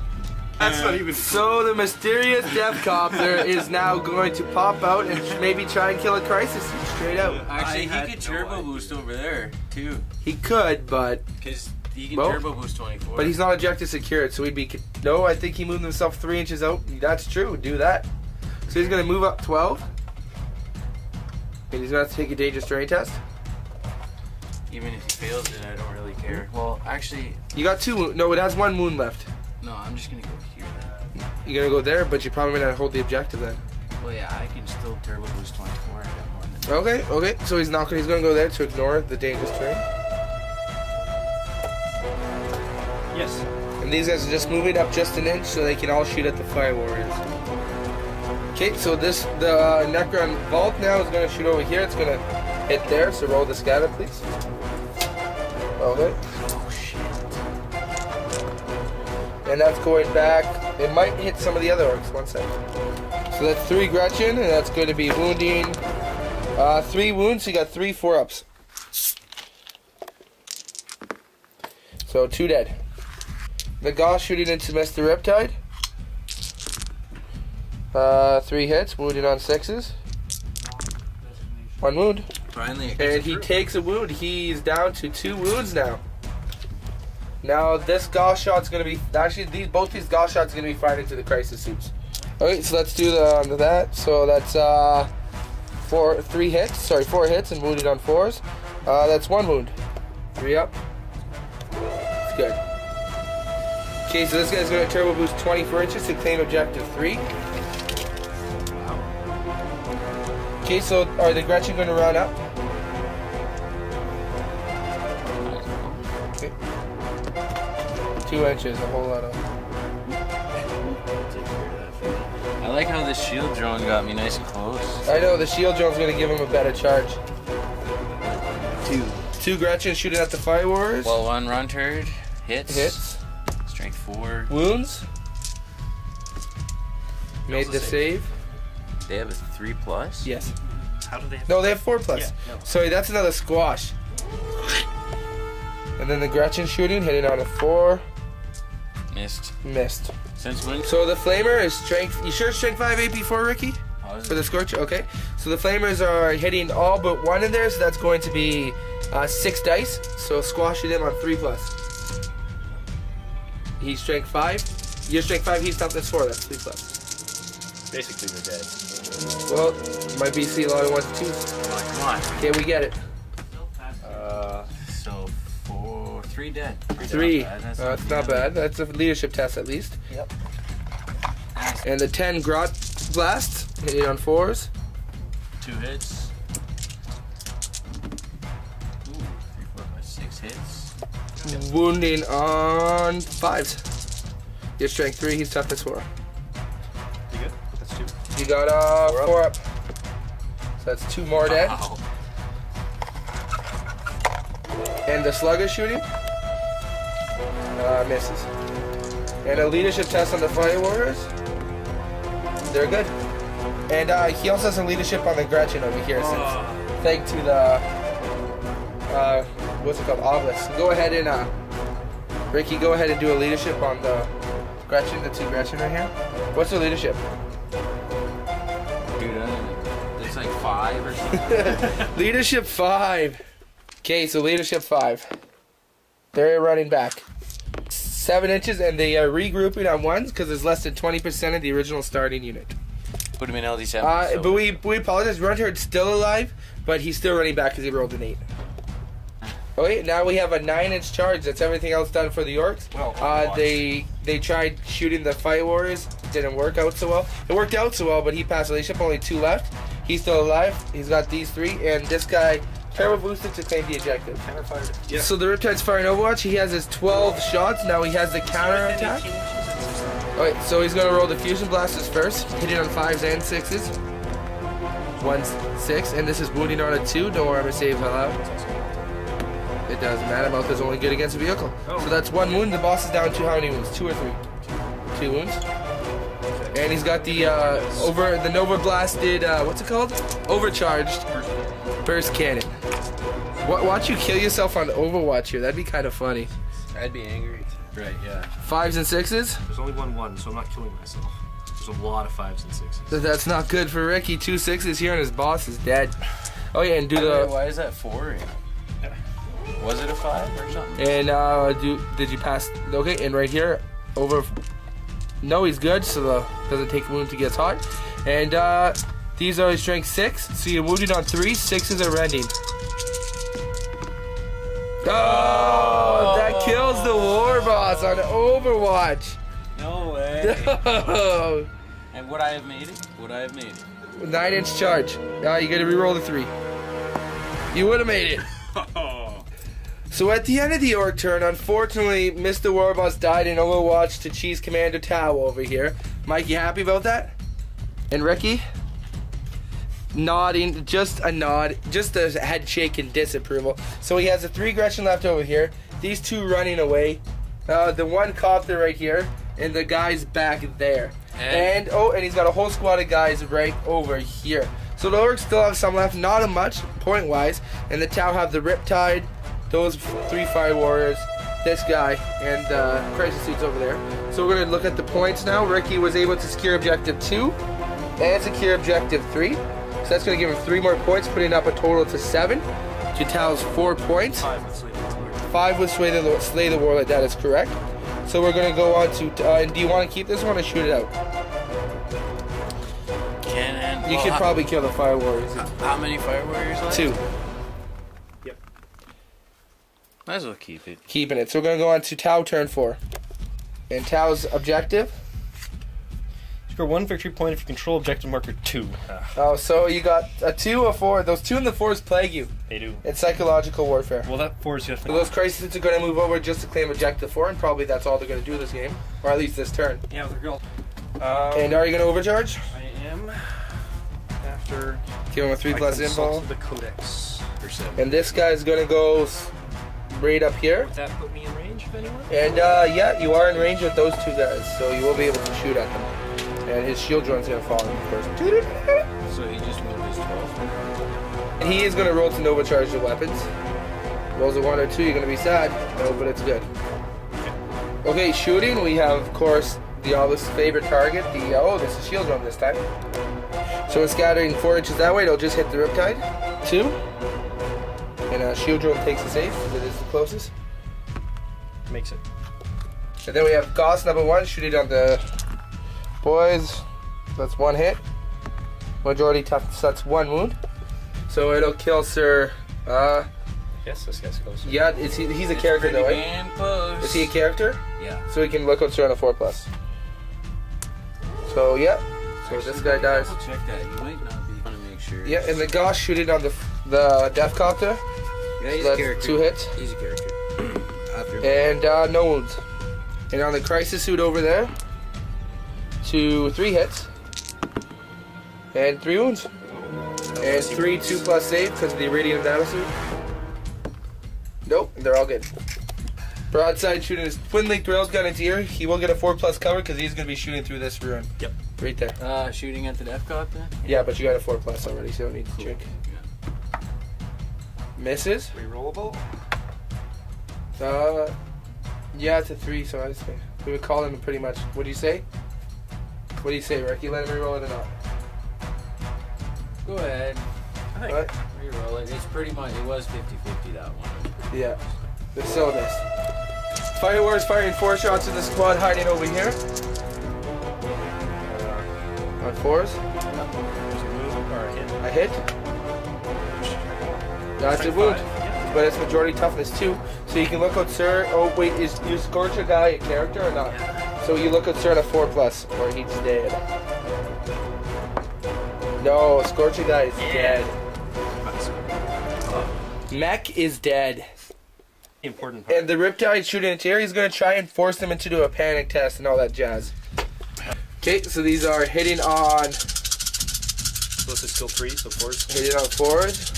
That's not even... So the mysterious Death Copter is now going to pop out and maybe try and kill a Crisis Suit straight out. Actually, he could turbo boost over there, too. He could, but... Because he can Well, turbo boost 24. But he's not objective secured, so he'd be... No, I think he moved himself 3 inches out. That's true, do that. So he's going to move up 12. And he's going to have to take a dangerous terrain test. Even if he fails it, I don't really care. Well, actually... You got 2 wounds. No, it has 1 wound left. No, I'm just going to go here then. You're going to go there, but you probably not hold the objective then. Well, yeah, I can still turbo boost 24. I got more than Okay. So he's not. He's going to go there to ignore the dangerous terrain. Yes. And these guys are just moving up just an inch so they can all shoot at the Fire Warriors. Okay, so the Necron Vault now is going to shoot over here. It's going to hit there. So roll the scatter, please. Okay. Oh, shit. And that's going back. It might hit some of the other orcs. 1 second. So that's 3 Gretchen, and that's going to be wounding 3 wounds. So you got 3 4-ups. So 2 dead. The Goss shooting into Mr. Riptide. 3 hits, wounded on 6s. 1 wound. Finally, And he takes a wound. He's down to 2 wounds now. Now this Goss shot's gonna be actually both these Goss shots are gonna be fired into the Crisis Suits. Alright, so let's do that. So that's 4 hits and wounded on 4s. That's 1 wound. 3 up. It's good. Okay, so this guy's gonna turbo boost 24 inches to claim objective 3. Okay, so are the Gretchen gonna run up? Okay. 2 inches, a whole lot of. I like how the shield drone got me nice and close. I know, the shield drone's gonna give him a better charge. 2 Gretchen shooting at the Fire Warriors. Well, 1 run turd. Hits. Strength 4. Wounds. Made the save. They have a 3+? Yes. How do they have... No, they have 4+. Yeah, no. Sorry, that's another squash. And then the Gretchen shooting, hitting on a 4. Missed. Since when? So the Flamer is strength. You sure strength 5 AP4, Ricky? For the Scorcher? Okay. So the Flamers are hitting all but 1 in there, so that's going to be 6 dice. So squashing him on 3+. He's strength 5. You're strength 5, he's top, that's 4, that's 3+. Basically, they're dead. Well, my BC only wants 2. Come on. Okay, we get it. So 3 dead. 3. That's That's not bad. That's a leadership test at least. Yep. And the 10 Grot Blast, hitting on 4s. 2 hits. Ooh, 3, 4, 5, 6 hits. Wounding on 5s. Your strength 3, he's toughness 4. You good? That's 2. You got 4 up. So that's 2 more dead. Wow. And the slugger shooting misses. And a leadership test on the Fire Warriors. They're good. And he also has a leadership on the Gretchen over here, since thanks to the what's it called, obelisk. Go ahead and Ricky, go ahead and do a leadership on the Gretchen, the 2 Gretchen right here. What's the leadership? Dude, it's like 5 or something. Leadership 5. Okay, so leadership 5. They're running back 7 inches, and they are regrouping on 1s because it's less than 20% of the original starting unit. Put him in LD7. But we apologize. Runhard's still alive, but he's still running back because he rolled an 8. Okay, now we have a 9-inch charge. That's everything else done for the Orks. Well, they tried shooting the Fire Warriors. Didn't work out so well. It worked out so well, but he passed the leadership. Only 2 left. He's still alive. He's got these 3, and this guy turbo boosted to claim the objective. Counter fired. Yeah. So the Riptide's firing Overwatch. He has his 12 shots. Now he has the counter attack. Alright, so he's going to roll the fusion blasters first. Hitting on 5s and 6s. 1, 6, and this is wounding on a 2. No armor save allowed. It doesn't matter. Mouth is only good against a vehicle. So that's 1 wound. The boss is down to how many wounds? 2 or 3? 2 wounds. And he's got the the Nova blasted. What's it called? Overcharged burst cannon. Watch you kill yourself on Overwatch here. That'd be kind of funny. I'd be angry. Right, yeah. 5s and 6s. There's only 1, so I'm not killing myself. There's a lot of 5s and 6s. That's not good for Ricky. 2 6s here, and his boss is dead. Oh yeah, and do the. Why is that 4? Was it a 5 or something? And did you pass? Okay, and right here, over. No, he's good, so doesn't take a wound to get hot. And these are his strength 6, so you're wounded on 3. 6s are rending. Oh, that kills the war boss on Overwatch. No way. No. And would I have made it? Would I have made it? 9-inch charge. Now you got to reroll the 3. You would have made it. So at the end of the Orc turn, unfortunately, Mr. Warboss died in Overwatch to Cheese Commander Tao over here. Mike, you happy about that? And Ricky? Nodding, just a nod, just a head shake in disapproval. So he has the 3 Gretchen left over here, these 2 running away, the 1 copter right here, and the guys back there. And he's got a whole squad of guys right over here. So the Orcs still have some left, not a much, point-wise, and the Tau have the Riptide, those 3 Fire Warriors, this guy, and Crisis Suits over there. So we're going to look at the points now. Ricky was able to secure Objective 2 and secure Objective 3. So that's going to give him 3 more points, putting up a total to 7. To Tal's 4 points. 5 with Slay the Warlord, that is correct. So we're going to go on to, and do you want to keep this one or shoot it out? You could probably kill the Fire Warriors. How many Fire Warriors left? 2. Might as well keep it. Keeping it. So we're going to go on to Tau turn 4. And Tau's objective? Score 1 victory point if you control objective marker 2. Oh, so you got a 2 or 4. Those 2 and the 4s plague you. They do. It's psychological warfare. Well, that 4 is So definitely. those Crisis are going to move over just to claim objective 4, and probably that's all they're going to do this game. Or at least this turn. Yeah, they're good. And are you going to overcharge? I am. After. Give him a 3+ invul. The codex. For 7. And this guy's going to go right up here. Would that put me in range of anyone? And yeah, you are in range with those 2 guys, so you will be able to shoot at them. And his shield drone's going to fall on him first. So he just moved his 12. And he is going to roll to Nova charge the weapons. Rolls a 1 or 2, you're going to be sad. No, but it's good. Okay, shooting, we have, of course, the Obelisk's favorite target. This is shield drone this time. So it's scattering 4 inches that way, it'll just hit the Riptide. 2. And shield drone takes the safe, because it is the closest. Makes it. And then we have Goss number 1, shooting on the boys. That's 1 hit. Majority tough, that's 1 wound. So it'll kill Sir. Yes, this guy's close. Yeah, he's a character though, right? Damn close. Is he a character? Yeah. So he can look up Sir on a 4+. So yeah. So this guy dies. Double check that. You might not be. Want to make sure. Yeah, and the Goss shooting on the Death Copter. Yeah, he's So a character. that's 2 hits. He's a character. After And no wounds. And on the crisis suit over there, 3 hits. And 3 wounds. And 3 2+ save because of the Iridium Nanosuit. Nope, they're all good. Broadside shooting his twin link rails gun into ear. He will get a 4+ cover because he's going to be shooting through this ruin. Yep. Right there. Shooting at the Def Cop then? Yeah, but you got a 4+ already, so you don't need to drink. Yeah. Misses. Rerollable. Yeah, it's a 3, so I say we would call him pretty much. What do you say? What do you say, Ricky? Let him reroll it or not? Go ahead. I think. What? Reroll it. It's pretty much, it was 50-50 that one. Yeah. But still this. Fire Wars firing 4 shots in the squad hiding over here. On 4s. There's a move or a hit. A hit. That's a wound. But it's majority toughness too. So you can look out Sir. Oh wait, is Scorcher guy a character or not? So you look at Sir at a 4+, or he's dead. No, Scorcher guy is dead. Mech is dead. Important part. And the Riptide shooting into air, he's going to try and force them into a panic test and all that jazz. Okay, so these are hitting on... So this is still 3, so 4s. Hitting on 4s.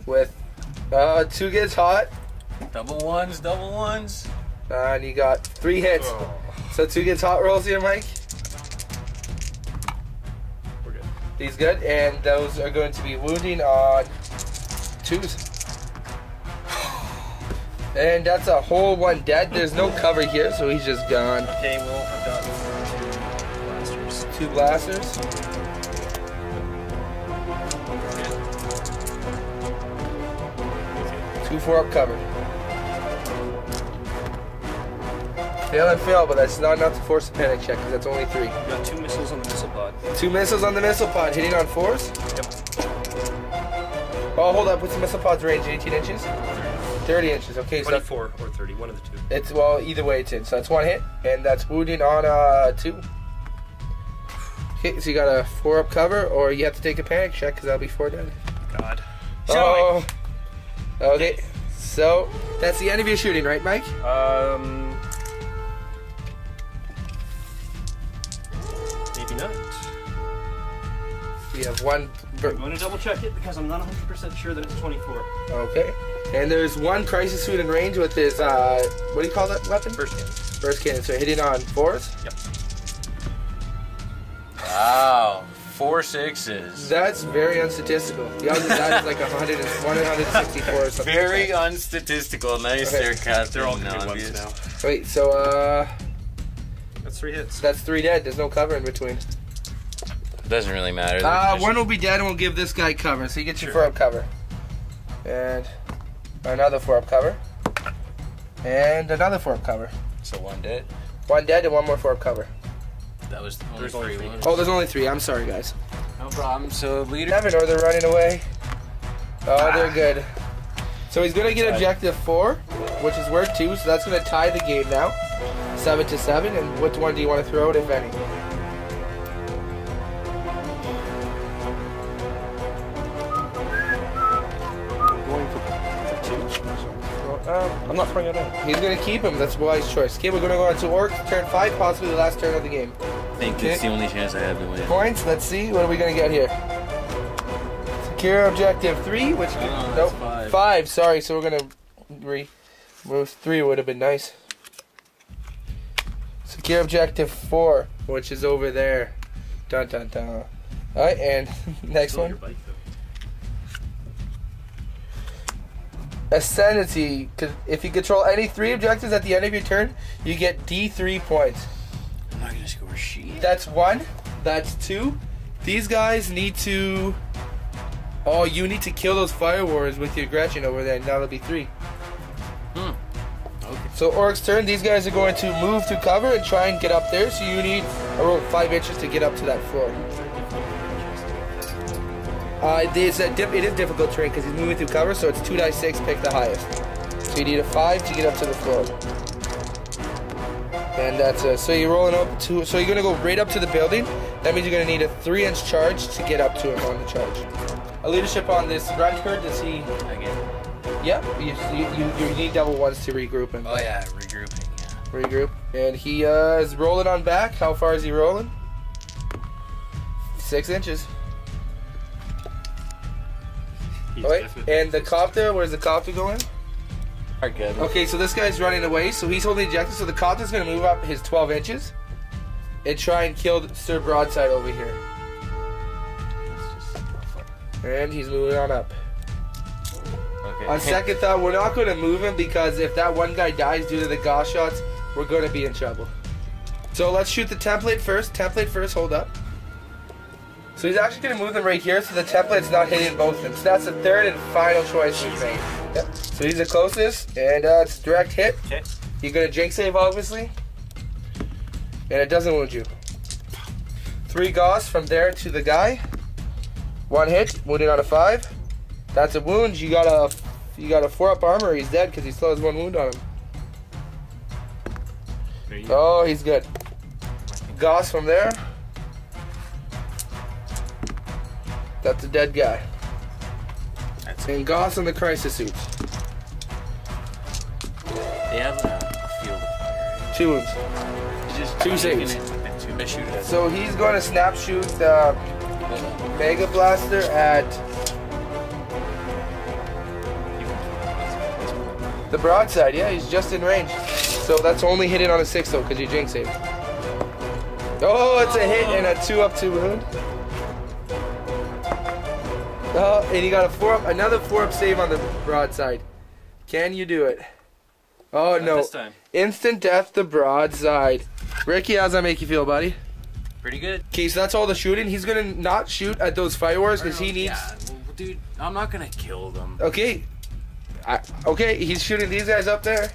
With 2 gets hot. Double ones. And you got 3 hits. Oh. So 2 gets hot rolls here, Mike. We're good. He's good. And those are going to be wounding on 2s. And that's a whole 1 dead. There's no cover here, so he's just gone. Okay, well, I've got 2 blasters. 2 blasters. Two 4-up cover. Fail and fail, but that's not enough to force a panic check because that's only 3. I've got 2 missiles on the missile pod. 2 missiles on the missile pod, hitting on 4s. Yep. Oh, hold up. What's the missile pod's range? 18 inches? 30 inches. Okay, so 24 or 30, one of the 2. it's, well, either way it's in. So that's 1 hit, and that's wounding on 2. Okay, so you got a 4-up cover, or you have to take a panic check because that'll be 4 dead. God. Oh. Okay, so that's the end of your shooting, right, Mike? Maybe not. We have 1. I'm going to double check it because I'm not 100% sure that it's 24. Okay, and there's 1 crisis suit in range with his what do you call that weapon? Burst cannon. Burst cannon. So hitting on 4s. Yep. Wow. 4 6s. That's very unstatistical. The odds of that is like 164 or something. Very unstatistical. Nice Okay. there, Captain. They're all good ones Obvious. now. Wait, so That's 3 hits. that's 3 dead. There's no cover in between. Doesn't really matter. They're just- 1 will be dead and we'll give this guy cover. So you get your Sure. 4-up cover. And another 4-up cover. And another 4-up cover. So 1 dead. 1 dead and 1 more 4-up cover. That was only There's only 3 3. ones. Oh, there's only 3. I'm sorry, guys. No problem. So leader. 7, or they're running away. Oh, they're good. So he's going to get objective 4, which is worth 2. So that's going to tie the game now. 7-7. And which one do you want to throw out, if any? Going for 2. I'm not throwing it in. He's going to keep him. That's a wise choice. Okay, we're going to go on to Orks. Turn 5, possibly the last turn of the game. I think it's the only chance I have to win. Points. Let's see. What are we going to get here? Secure objective 3, which... No, nope. that's 5. 5, sorry. So we're going to remove 3 would have been nice. Secure objective 4, which is over there. Dun dun dun. Alright, and next Still one. your bike, though. Ascendancy. If you control any 3 objectives at the end of your turn, you get D3 points. I'm not gonna score shit. That's 1. That's 2. These guys need to... Oh, you need to kill those fire warriors with your Gretchen over there. Now that'll be 3. Okay. So Ork's turn. These guys are going to move to cover and try and get up there. So you need around 5 inches to get up to that floor. It is difficult terrain because he's moving through cover, so it's 2 die 6, pick the highest. So you need a 5 to get up to the floor. And that's so you're rolling up to, so you're going to go right up to the building. That means you're going to need a 3-inch charge to get up to him on the charge. A leadership on this Grunt herd, does he? Again. Yep, you need double ones to regroup him. Oh yeah, regrouping. Yeah. Regroup. And he is rolling on back. How far is he rolling? 6 inches. Wait, and the copter, where's the copter going? Good. Okay, so this guy's running away, so he's holding the ejector, so the copter's going to move up his 12 inches and try and kill Sir Broadside over here. And he's moving on up. Okay. On second thought, we're not going to move him because if that one guy dies due to the Gauss shots, we're going to be in trouble. So let's shoot the template first. Template first, hold up. So he's actually going to move them right here so the template's not hitting both of them. So that's the third and final choice we've made. Yep. So he's the closest, and it's a direct hit. Okay. You're going to jinx save, obviously. And it doesn't wound you. 3 Gauss from there to the guy. 1 hit, wounded on a 5. That's a wound. You got a 4-up armor. He's dead because he still has 1 wound on him. Oh, he's good. Gauss from there. That's a dead guy. And Gauss on the crisis suits. They have a field of fire. 2 wounds. Just 2 saves. So So he's going to snap shoot the Mega Blaster at the broadside. Yeah, he's just in range. So that's only hitting on a 6 though, because you jinx saved. Oh, it's a hit and a 2-up 2 wound. Oh, and he got a 4-up, another 4-up save on the broadside. Can you do it? Oh no! This time. Instant death the broadside. Ricky, how's that make you feel, buddy? Pretty good. Okay, so that's all the shooting. He's gonna not shoot at those fireworks because he needs. Yeah, well, dude, I'm not gonna kill them. Okay. Okay, he's shooting these guys up there.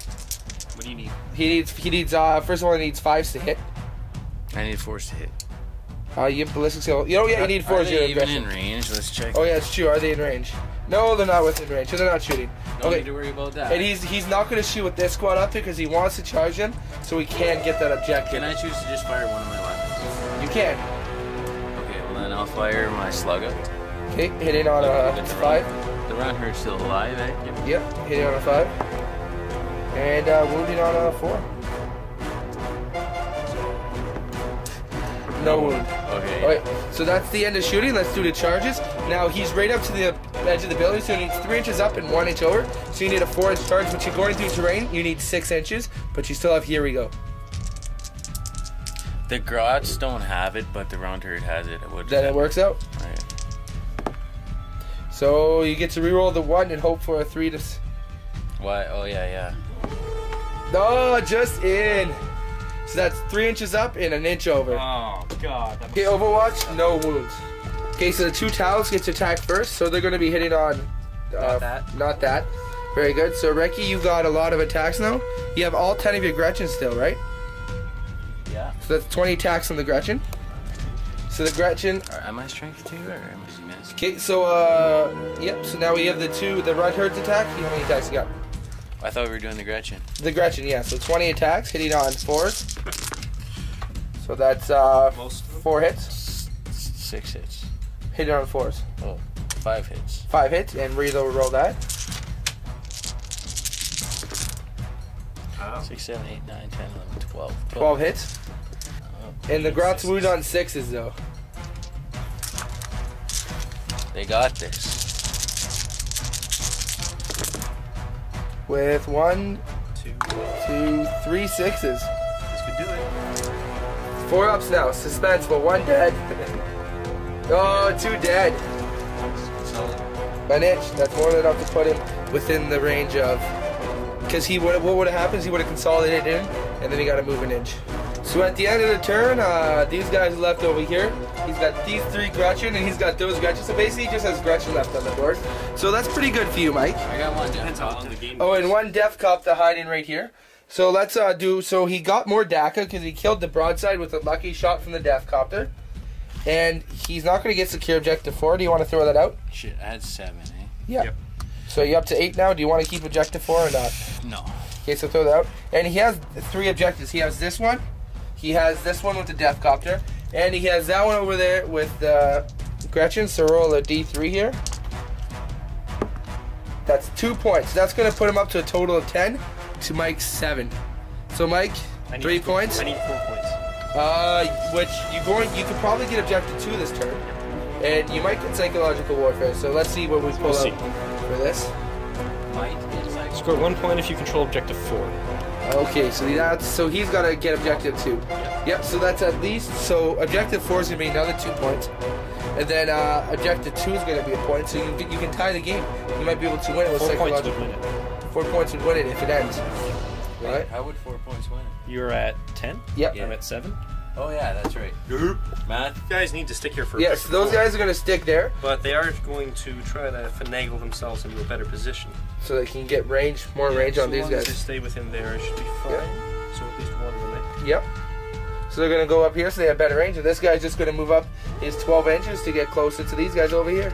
What do you need? He needs. First of all, he needs 5s to hit. I need 4s to hit. You have ballistic skill. You need 4s. Are they even in range? Let's check. Oh yeah, it's true. Are they in range? No, they're not within range, so they're not shooting. Don't need to worry about that. And he's not going to shoot with this squad up there because he wants to charge him, so he can get that objective. Can I choose to just fire one of my weapons? You can. Okay, well then I'll fire my slug up. Okay, hitting on a 5. The round herd's still alive, eh? Yep, hitting on a 5. And wounding on a 4. No wound. Okay. Alright, so that's the end of shooting. Let's do the charges. Now he's right up to the edge of the building, so he needs 3 inches up and 1 inch over. So you need a 4-inch charge, but you're going through terrain, you need 6 inches, but you still have here we go. The Grots don't have it, but the round herd has it. Then it works out. Alright. So you get to reroll the 1 and hope for a 3 to. Why? Oh yeah. No, just in. So that's 3 inches up and 1 inch over. Oh god. Okay, Overwatch, no wounds. Okay, so the 2 towels gets attacked first, so they're going to be hitting on. Not that. Very good. So Reki, you got a lot of attacks now. You have all 10 of your Gretchen still, right? Yeah. So that's 20 attacks on the Gretchen. So the Gretchen. Am I strength 2 or am I miss? Okay, so yep. So now we have the Red Herd's attack. How many attacks you got? I thought we were doing the Gretchen. The Gretchen, yeah. So 20 attacks, hitting on 4s. So that's 4 hits. 6 hits. Hitting on 4s. Oh, 5 hits. 5 hits, and roll that. 6, 7, 8, 9, 10, 11, 12. 12 hits. And the Grots wound on 6s though. They got this. With 1, 2, 3 6s. This could do it. 4 ups now. Suspenseful. 1 dead. Oh, 2 dead. 1 inch. That's more than enough to put him within the range of. Because what would have happened is he would have consolidated in, and then he got to move 1 inch. So at the end of the turn, these guys left over here. He's got these 3 Gretchen, and he's got those Gretchen. So basically, he just has Gretchen left on the board. So that's pretty good for you, Mike. I got 1 down. On the game. Oh, and 1 Def Cop to hiding right here. So let's do. So he got more DACA because he killed the broadside with a lucky shot from the Def Copter, and he's not going to get secure objective 4. Do you want to throw that out? Shit, I had 7, eh? Yeah. Yep. So you're up to 8 now. Do you want to keep objective 4 or not? No. Okay, so throw that out. And he has 3 objectives. He has this one. He has this one with the Def Copter, and he has that one over there with Gretchen. So roll a D3 here. That's 2 points. That's going to put him up to a total of 10 to Mike's 7. So Mike, 3 points. I need 4 points. Which you could probably get objective 2 this turn, and you might get psychological warfare. So let's see what we pull out for this. Score 1 point if you control objective 4. Okay, so he's got to get objective 2. Yep. So that's at least objective 4 is gonna be another 2 points, and then objective 2 is gonna be a point. So you can tie the game. You might be able to win it with 4 points psychological. would win it. 4 points would win it if it ends. Right? How would 4 points win it? You're at 10. Yep. I'm at 7. Oh yeah, that's right. Matt? You guys need to stick here for Yes, those guys are gonna stick there, but they are going to try to finagle themselves into a better position. so they can get more range on these As long as guys. they stay within there, it should be fine. So at least one of them. Yep. So they're gonna go up here, so they have better range, and this guy's just gonna move up his 12 inches to get closer to these guys over here.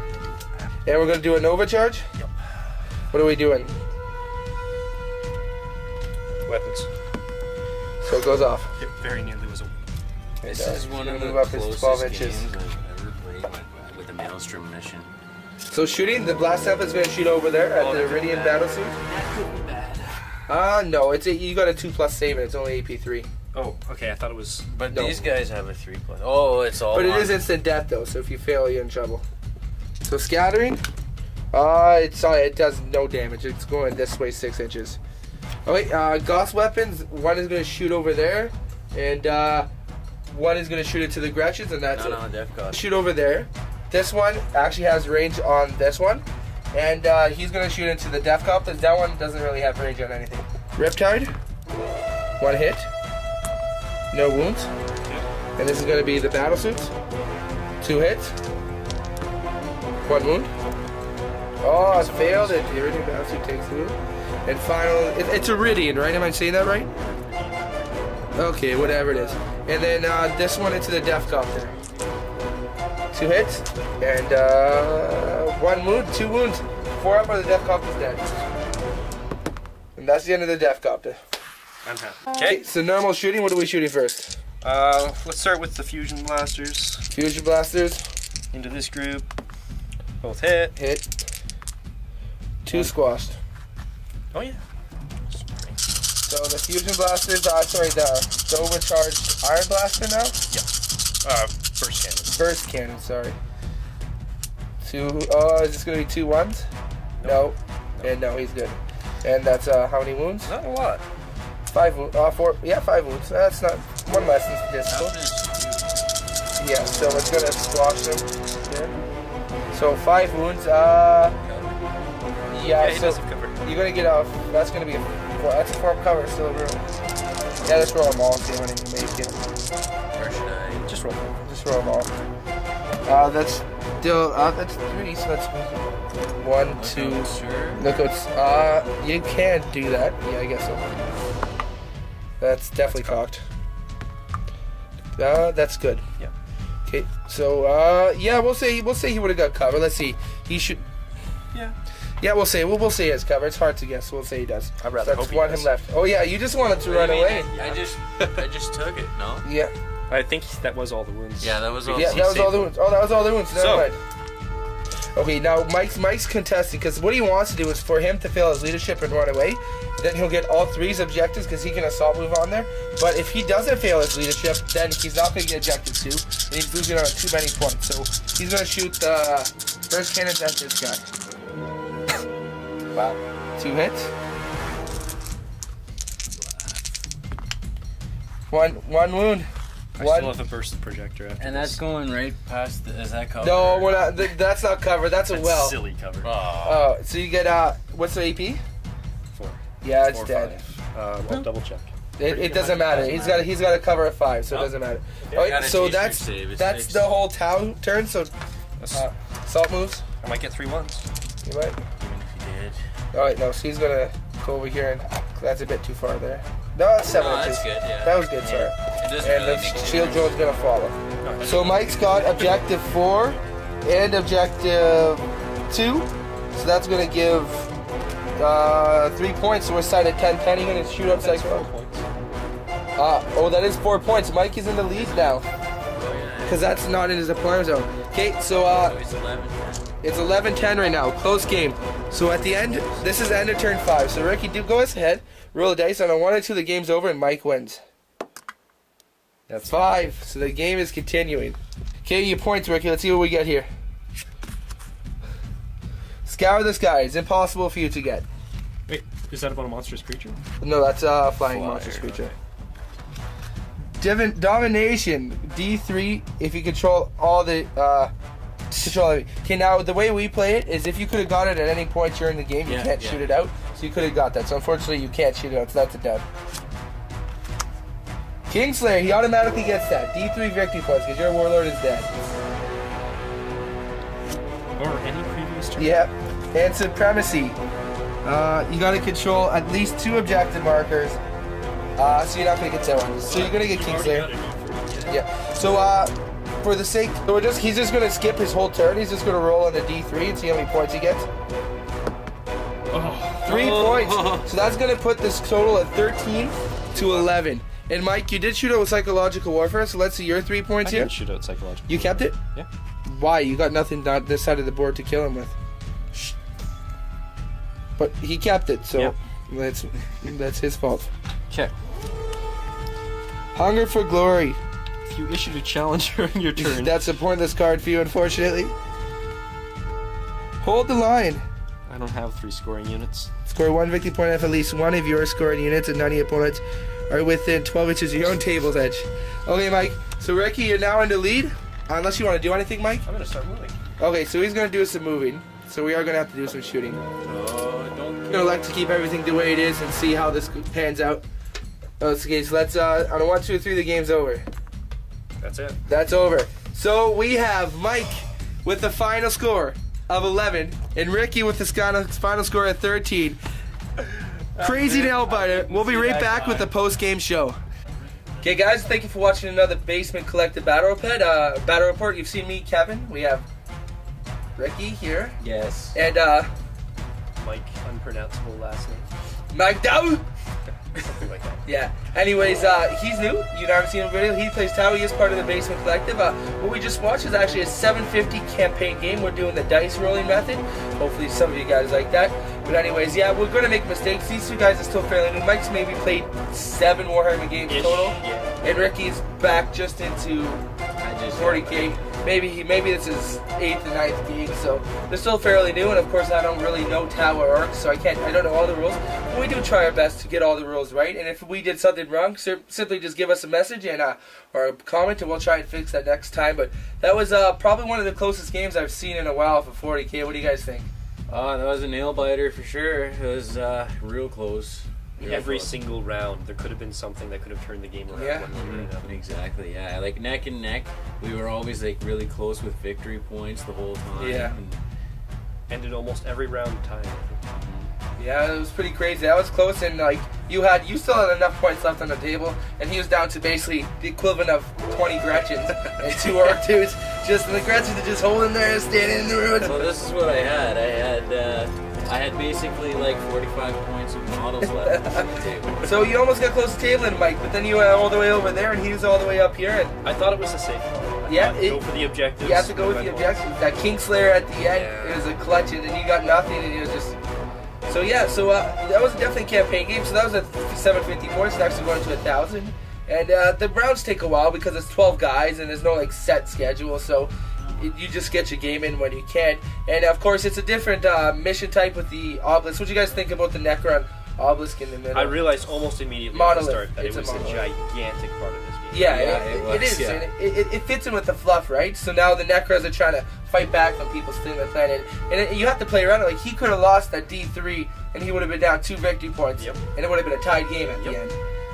And we're gonna do a Nova charge. Yep. What are we doing? Weapons. So it goes off. It very nearly was a. This And, is one gonna of the move up his 12 closest inches. games I've ever played with a Maelstrom mission. So shooting, the blast temp is gonna shoot over there at the Iridian battlesuit. That could be bad. No, you got a 2+ save and it's only AP3. Oh, okay. I thought it was. But No. these guys have a 3+. Oh, it's all. But it on. is instant death though, so if you fail, you're in trouble. So scattering, it does no damage. It's going this way 6 inches. Oh wait, Gauss weapons. One is gonna shoot over there, and one is gonna shoot it to the Gretchens, and that's No, it. Def Gauss. Shoot over there. This one actually has range on this one, and he's gonna shoot into the Def Copters. That one doesn't really have range on anything. Riptide, 1 hit, no wounds, and this is gonna be the battlesuits. 2 hits, 1 wound. Oh, I failed it. The Iridian battlesuit takes the wound. And final, it's Iridian, right? Am I saying that right? Okay, whatever it is. And then this one into the Def Copter. 2 hits, and 1 wound, 2 wounds. 4 up, or the Def Copter's dead. And that's the end of the Def Copter. I'm happy. Okay, so normal shooting, what are we shooting first? Let's start with the fusion blasters. Fusion blasters, Into this group. Both hit. hit. 2 squashed. Oh yeah. So the fusion blasters, the overcharged iron blaster now? First cannon. Burst cannon, sorry. 2, is this going to be 2 ones? No. And no, he's good. And that's how many wounds? Not a lot. 5 wounds. 4, yeah, 5 wounds. That's not one less than statistical. Yeah, so it's going to squash them here. So 5 wounds. Yeah, he so does have cover. you're going to get off. That's going to be that's a 4 cover, still a room. Yeah, let's roll them all, see how many you make it. Or should I? Just roll. Just roll them all. That's still, that's 3, so that's 1, 2. Sure. Lookouts. You can't do that. Yeah, I guess so. That's definitely cocked. That's good. Yeah. Okay, so yeah, we'll say he would have got cover. Let's see. He should. Yeah. Yeah, we'll say he has cover. It's hard to guess. We'll say he does. I'd rather That's hope he one does. him left. Oh yeah, you just wanted to run away. I just took it. No. Yeah. I think that was all the wounds. Yeah, that was all. Yeah, that was all the wounds. Oh, that was all the wounds. Never So- mind. Okay, now Mike's contesting because what he wants to do is for him to fail his leadership and run away. Then he'll get all 3's objectives because he can assault move on there. But if he doesn't fail his leadership, then he's not going to get objective 2, and he's losing on too many points. So he's going to shoot the first cannons at this guy. Wow, 2 hits. One wound. I One. still have a burst projector after And this. that's going right past. Is that cover? No, we're not. That's not cover. That's a That's well. silly cover. Oh. Oh, so you get what's the AP? 4. Yeah, it's 4 or dead. 5. I'll double check. It doesn't matter. He's got a cover of 5, so it doesn't matter. Okay. All Got right, a so T-shirt that's save. It's that's fixed. the whole turn. So That's- assault moves. I might get 3 ones. You might. Even if you did. All right, no. So he's gonna go over here, and that's a bit too far there. No, that's 7 No, inches. that's good. Yeah. That was good, sorry. It doesn't And really the make a shield difference. drone's gonna follow. So Mike's got objective 4 and objective 2. So that's gonna give 3 points. So we're side at 10. Kenny gonna shoot up That's 4 cycle. points. Oh, that is 4 points. Mike is in the lead now Oh, yeah. because that's not in his deployment zone. Okay, so So it's 11. it's 11-10 right now. Close game. So at the end, this is end of turn 5. So Ricky, do go ahead, roll the dice, and on 1 or 2 the game's over and Mike wins. That's 5. So the game is continuing. Okay, your points, Ricky. Let's see what we get here. Scour the sky. It's impossible for you to get. Wait, is that about a monstrous creature? No, that's a flying Flyer, monstrous creature. Domination. D3. If you control all the control. Okay, now the way we play it is if you could have got it at any point during the game, you can't shoot it out. So you could have got that. So unfortunately, you can't shoot it out. So that's a dub. Kingslayer, he automatically gets that. D3 victory points because your warlord is dead. Or any previous turn? Yep. And supremacy. You gotta control at least 2 objective markers. So you're not gonna get that one. So you're gonna get Kingslayer. Yeah. So for the sake, so he's just gonna skip his whole turn. He's just gonna roll on the D3 and see how many points he gets. 3 points. So that's gonna put this total at 13 to 11. And Mike, you did shoot out with psychological warfare. So let's see your 3 points I here. did shoot out psychological. You kept it? Yeah. Why? You got nothing on this side of the board to kill him with. But he kept it, so that's his fault. Okay. Hunger for glory. If you issued a challenge during your turn, That's a pointless card for you, unfortunately. Hold the line. I don't have 3 scoring units. Score 1 victory point if at least one of your scoring units and none of your opponents are within 12 inches of your own table's edge. Okay, Mike. So Ricky, you're now in the lead. Unless you want to do anything, Mike. I'm gonna start moving. Okay, so he's gonna do some moving. So we are gonna have to do some shooting. Oh, don't I'm gonna like to keep everything the way it is and see how this pans out. Okay, so let's on a 1, 2, 3, the game's over. That's it. That's over. So we have Mike with the final score of 11 and Ricky with the final score of 13. Crazy nail biter. We'll be right back with the post-game show. Okay, guys, thank you for watching another Basement Collective Battle Report. You've seen me, Kevin. We have Ricky here. Yes. And Mike, unpronounceable last name. Mike Dow. Something like that. Yeah. Anyways, he's new. You haven't seen him video. He plays Tau. He is part of the Basement Collective. What we just watched is actually a 750 campaign game. We're doing the dice rolling method. Hopefully some of you guys like that. But anyways, yeah, we're going to make mistakes. These 2 guys are still fairly new. Mike's maybe played 7 Warhammer games total. Yeah. And Ricky's back just into 40k. Maybe this is 8th and 9th game, so they're still fairly new. And of course, I don't really know Tau or Orks, so I don't know all the rules. But we do try our best to get all the rules right. And if we did something wrong, simply just give us a message and or a comment, and we'll try and fix that next time. But that was probably one of the closest games I've seen in a while for 40k. What do you guys think? That was a nail biter for sure. It was real close. Every single round, there could have been something that could have turned the game around. Yeah. One way or another. Exactly, yeah. Like neck and neck, we were always like really close with victory points the whole time. Yeah. And Ended almost every round time. Yeah, it was pretty crazy. That was close, and like you still had enough points left on the table, and he was down to basically the equivalent of 20 Gretchens and 2 Ork dudes. Just the Gretchens are just holding there, standing in the ruins. so this is what I had. I had basically like 45 points of models left on the table. So you almost got close to tabling, Mike, but then you went all the way over there, and he was all the way up here. And I thought it was a safe call. Yeah, Go for the objectives. you have to go with the objectives. That Kingslayer at the end, it was a clutch, and then you got nothing, and it was just. So yeah, that was definitely a campaign game. So that was at 750 points. It's actually going to 1,000. And the rounds take a while because it's 12 guys, and there's no like set schedule. So you just get your game in when you can. And of course, it's a different mission type with the obelisk. What do you guys think about the Necron obelisk in the middle? I realized almost immediately Monolith. at the start that It's it a was a monolith. gigantic part of this game. Yeah, Yeah, it is. yeah. And it fits in with the fluff, right? So now the Necrons are trying to fight back from people stealing the planet. And you have to play around it. Like, he could have lost that D3, and he would have been down 2 victory points. Yep. And it would have been a tied game at the end.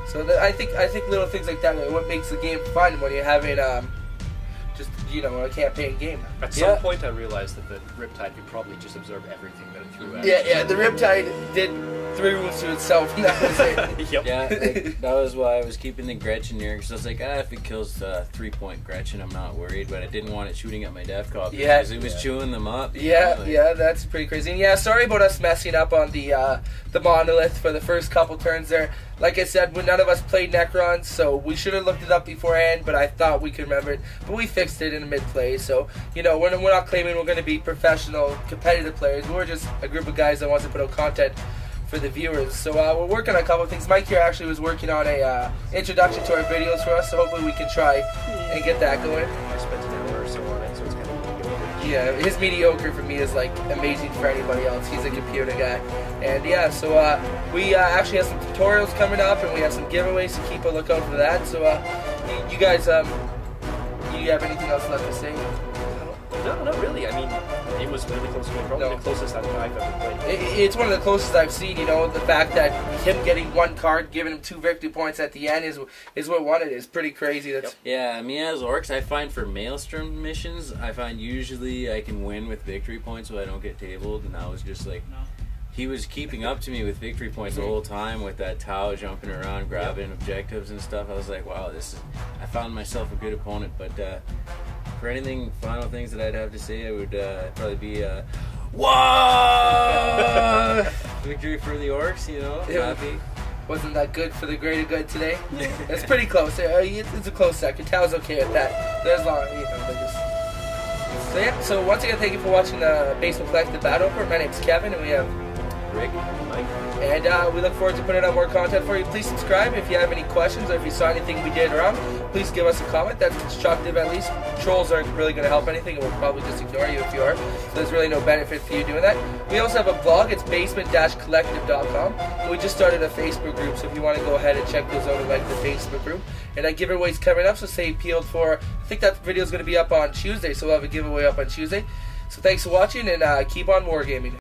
So I think little things like that are what makes the game fun when you're having just, a campaign game. At some point, I realized that the Riptide could probably just absorb everything that it threw at Yeah, the Riptide did 3 wounds to itself, and that was it. Yep. Yeah, like, that was why I was keeping the Gretchen near, because I was like, if it kills the 3-point Gretchen, I'm not worried, but I didn't want it shooting at my death copy because it was chewing them up. Yeah, that's pretty crazy. And yeah, sorry about us messing up on the monolith for the first couple turns there. Like I said, none of us played Necrons, so we should have looked it up beforehand, but I thought we could remember it. But we fixed it, in mid-play. So, you know, we're not claiming we're going to be professional, competitive players. We're just a group of guys that wants to put out content for the viewers. So we're working on a couple of things. Mike here actually was working on a introduction to our videos for us, so hopefully we can try and get that going. I spent an hour or so on it, so it's kind of mediocre. Yeah, his mediocre for me is like amazing for anybody else. He's a computer guy. And yeah, so we actually have some tutorials coming up, and we have some giveaways, so keep a lookout for that. So you guys, you have anything else left to say? No, not really. I mean, it was really close to me. Probably the closest I've ever played. It's one of the closest I've seen. You know, the fact that him getting one card, giving him 2 victory points at the end is what won it. Is pretty crazy. That's Yeah, me as Orks, I find for Maelstrom missions, I find usually I can win with victory points so I don't get tabled, and I was just like, he was keeping up to me with victory points the whole time with that Tau jumping around, grabbing objectives and stuff. I was like, wow, I found myself a good opponent. But for anything, final things that I'd have to say, it would probably be whoa! Victory for the Orks, you know, happy. Wasn't that good for the greater good today? It's pretty close. It's a close second. Tau's okay at that. There's long, you know, they just... So yeah, so once again, thank you for watching the Basement Collective Battle Report. My name's Kevin, and we have Rick, Mike. And we look forward to putting out more content for you. Please subscribe if you have any questions or if you saw anything we did wrong. Please give us a comment that's constructive at least. Trolls aren't really going to help anything, and we'll probably just ignore you if you are. So there's really no benefit for you doing that. We also have a blog. It's basement-collective.com. And we just started a Facebook group, so if you want to go ahead and check those out and like the Facebook group. And that giveaway's coming up, so stay peeled for... I think that video's going to be up on Tuesday, so we'll have a giveaway up on Tuesday. So thanks for watching, and keep on wargaming.